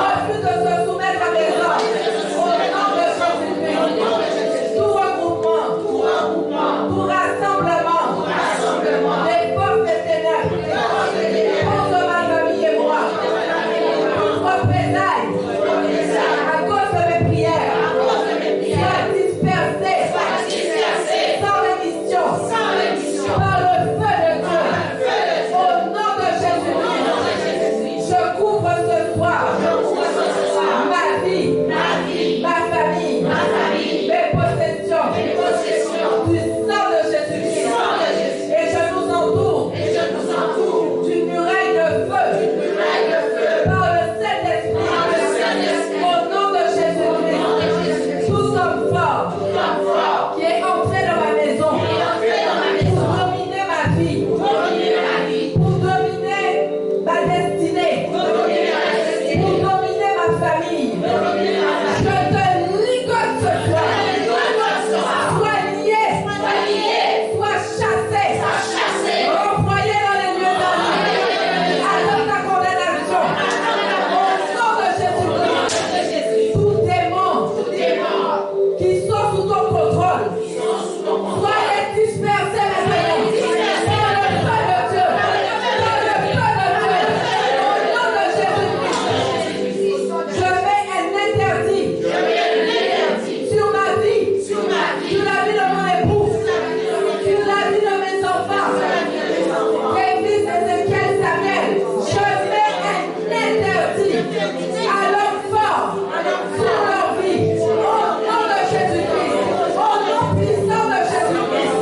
refuse de se soumettre à mes ordres. Au nom de Jésus-Christ. Tout regroupement. Tout rassemblement. Des forces des ténèbres. Contre ma famille et moi. Toute représailles. À cause de mes prières. Sois dispersé. Sans rémission. Par le feu de Dieu. Au nom de Jésus-Christ. Je couvre ce soir. Ma vie. Ma famille. Mes possessions. Du sang de Jésus-Christ. Et je nous entoure. D'une muraille de feu. Par le Saint-Esprit. Au nom de Jésus-Christ. Tout homme fort. Qui est entré dans ma maison. Pour dominer ma vie. Pour dominer ma destinée. Pour dominer ma famille. Je te ligote ce soir. Sois lié. Sois chassé. Renvoyé dans les lieux d'âme. Avec ta condamnation. Au nom de Jésus-Christ. Tout démon qui sont sous ton contrôle. Soyez dispersés maintenant. Par le feu de Dieu. Par le feu de Dieu. Au nom de Jésus-Christ. Je mets un interdit sur ma vie. Sur la vie de mon époux. Sur la vie de mes enfants. Mes fils Ézéchiel, Samuel. Je mets un interdit à l'homme fort sur leur vie. Au nom de Jésus-Christ. Au nom puissant de Jésus-Christ.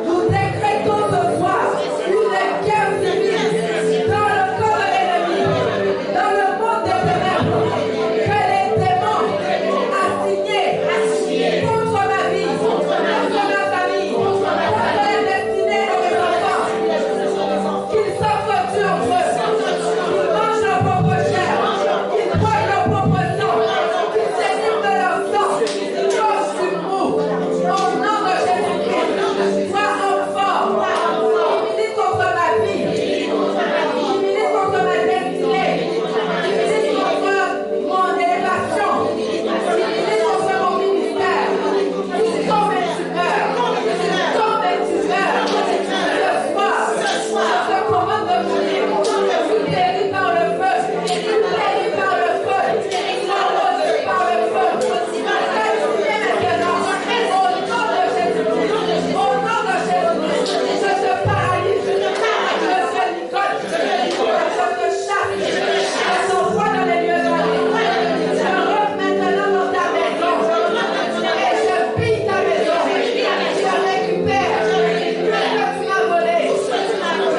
Nous décrétons ce soir une guerre civile dans le corps de l'ennemi, dans le monde des ténèbres, que les démons assignés contre ma vie, contre ma famille, contre la destinée de mes enfants, qu'ils s'entretuent entre eux, qu'ils mangent leur propre chair, qu'ils boivent leur propre sang, qu'ils s'élivrent de leur sang, chose du mou. Au nom de Jésus-Christ, sois homme fort, qui milite contre ma vie, qui milite contre ma destinée, qui milite contre mon élévation, qui milite contre mon ministère. Tombe et tu meurs. Tombe et tu meurs. Ce soir, je te commande de mourir. Tu péris par le feu. Tu péris par le feu. Tu péris par le feu. Au nom de Jésus-Christ. Au nom de Jésus-Christ. Je te paralyse. Je te ligote. Je te chasse. Je t'envoie dans les lieux de la vie. Je rentre maintenant dans ta maison. Et je pille ta maison. Je récupère ce que tu m'as volé. Je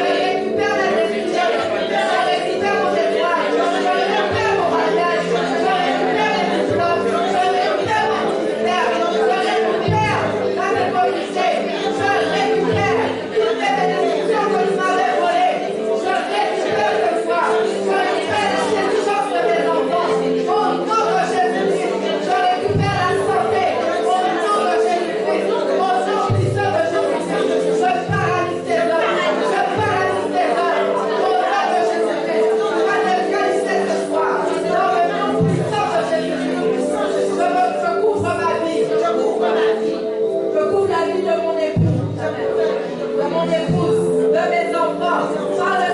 récupère la destinée. Je récupère mon étoile. Je récupère mon mariage. Je récupère les diplômes. Je récupère mon ministère. Je récupère ma mémorisée. Je récupère toutes les bénédictions que tu m'avais volées. Je récupère ce soir. Je récupère l'intelligence de mes enfants. Au nom de Jésus-Christ. Je récupère la santé. Au nom de Jésus-Christ. Au nom puissant de Jésus-Christ. Je paralyse tes œuvres. Je paralyse tes œuvres. Au nom de Jésus-Christ. Ma neutralité ce soir. Dans le nom puissant de Jésus-Christ. Je couvre ma vie. Je couvre la vie de mon époux. De mon épouse. De mes enfants. Par le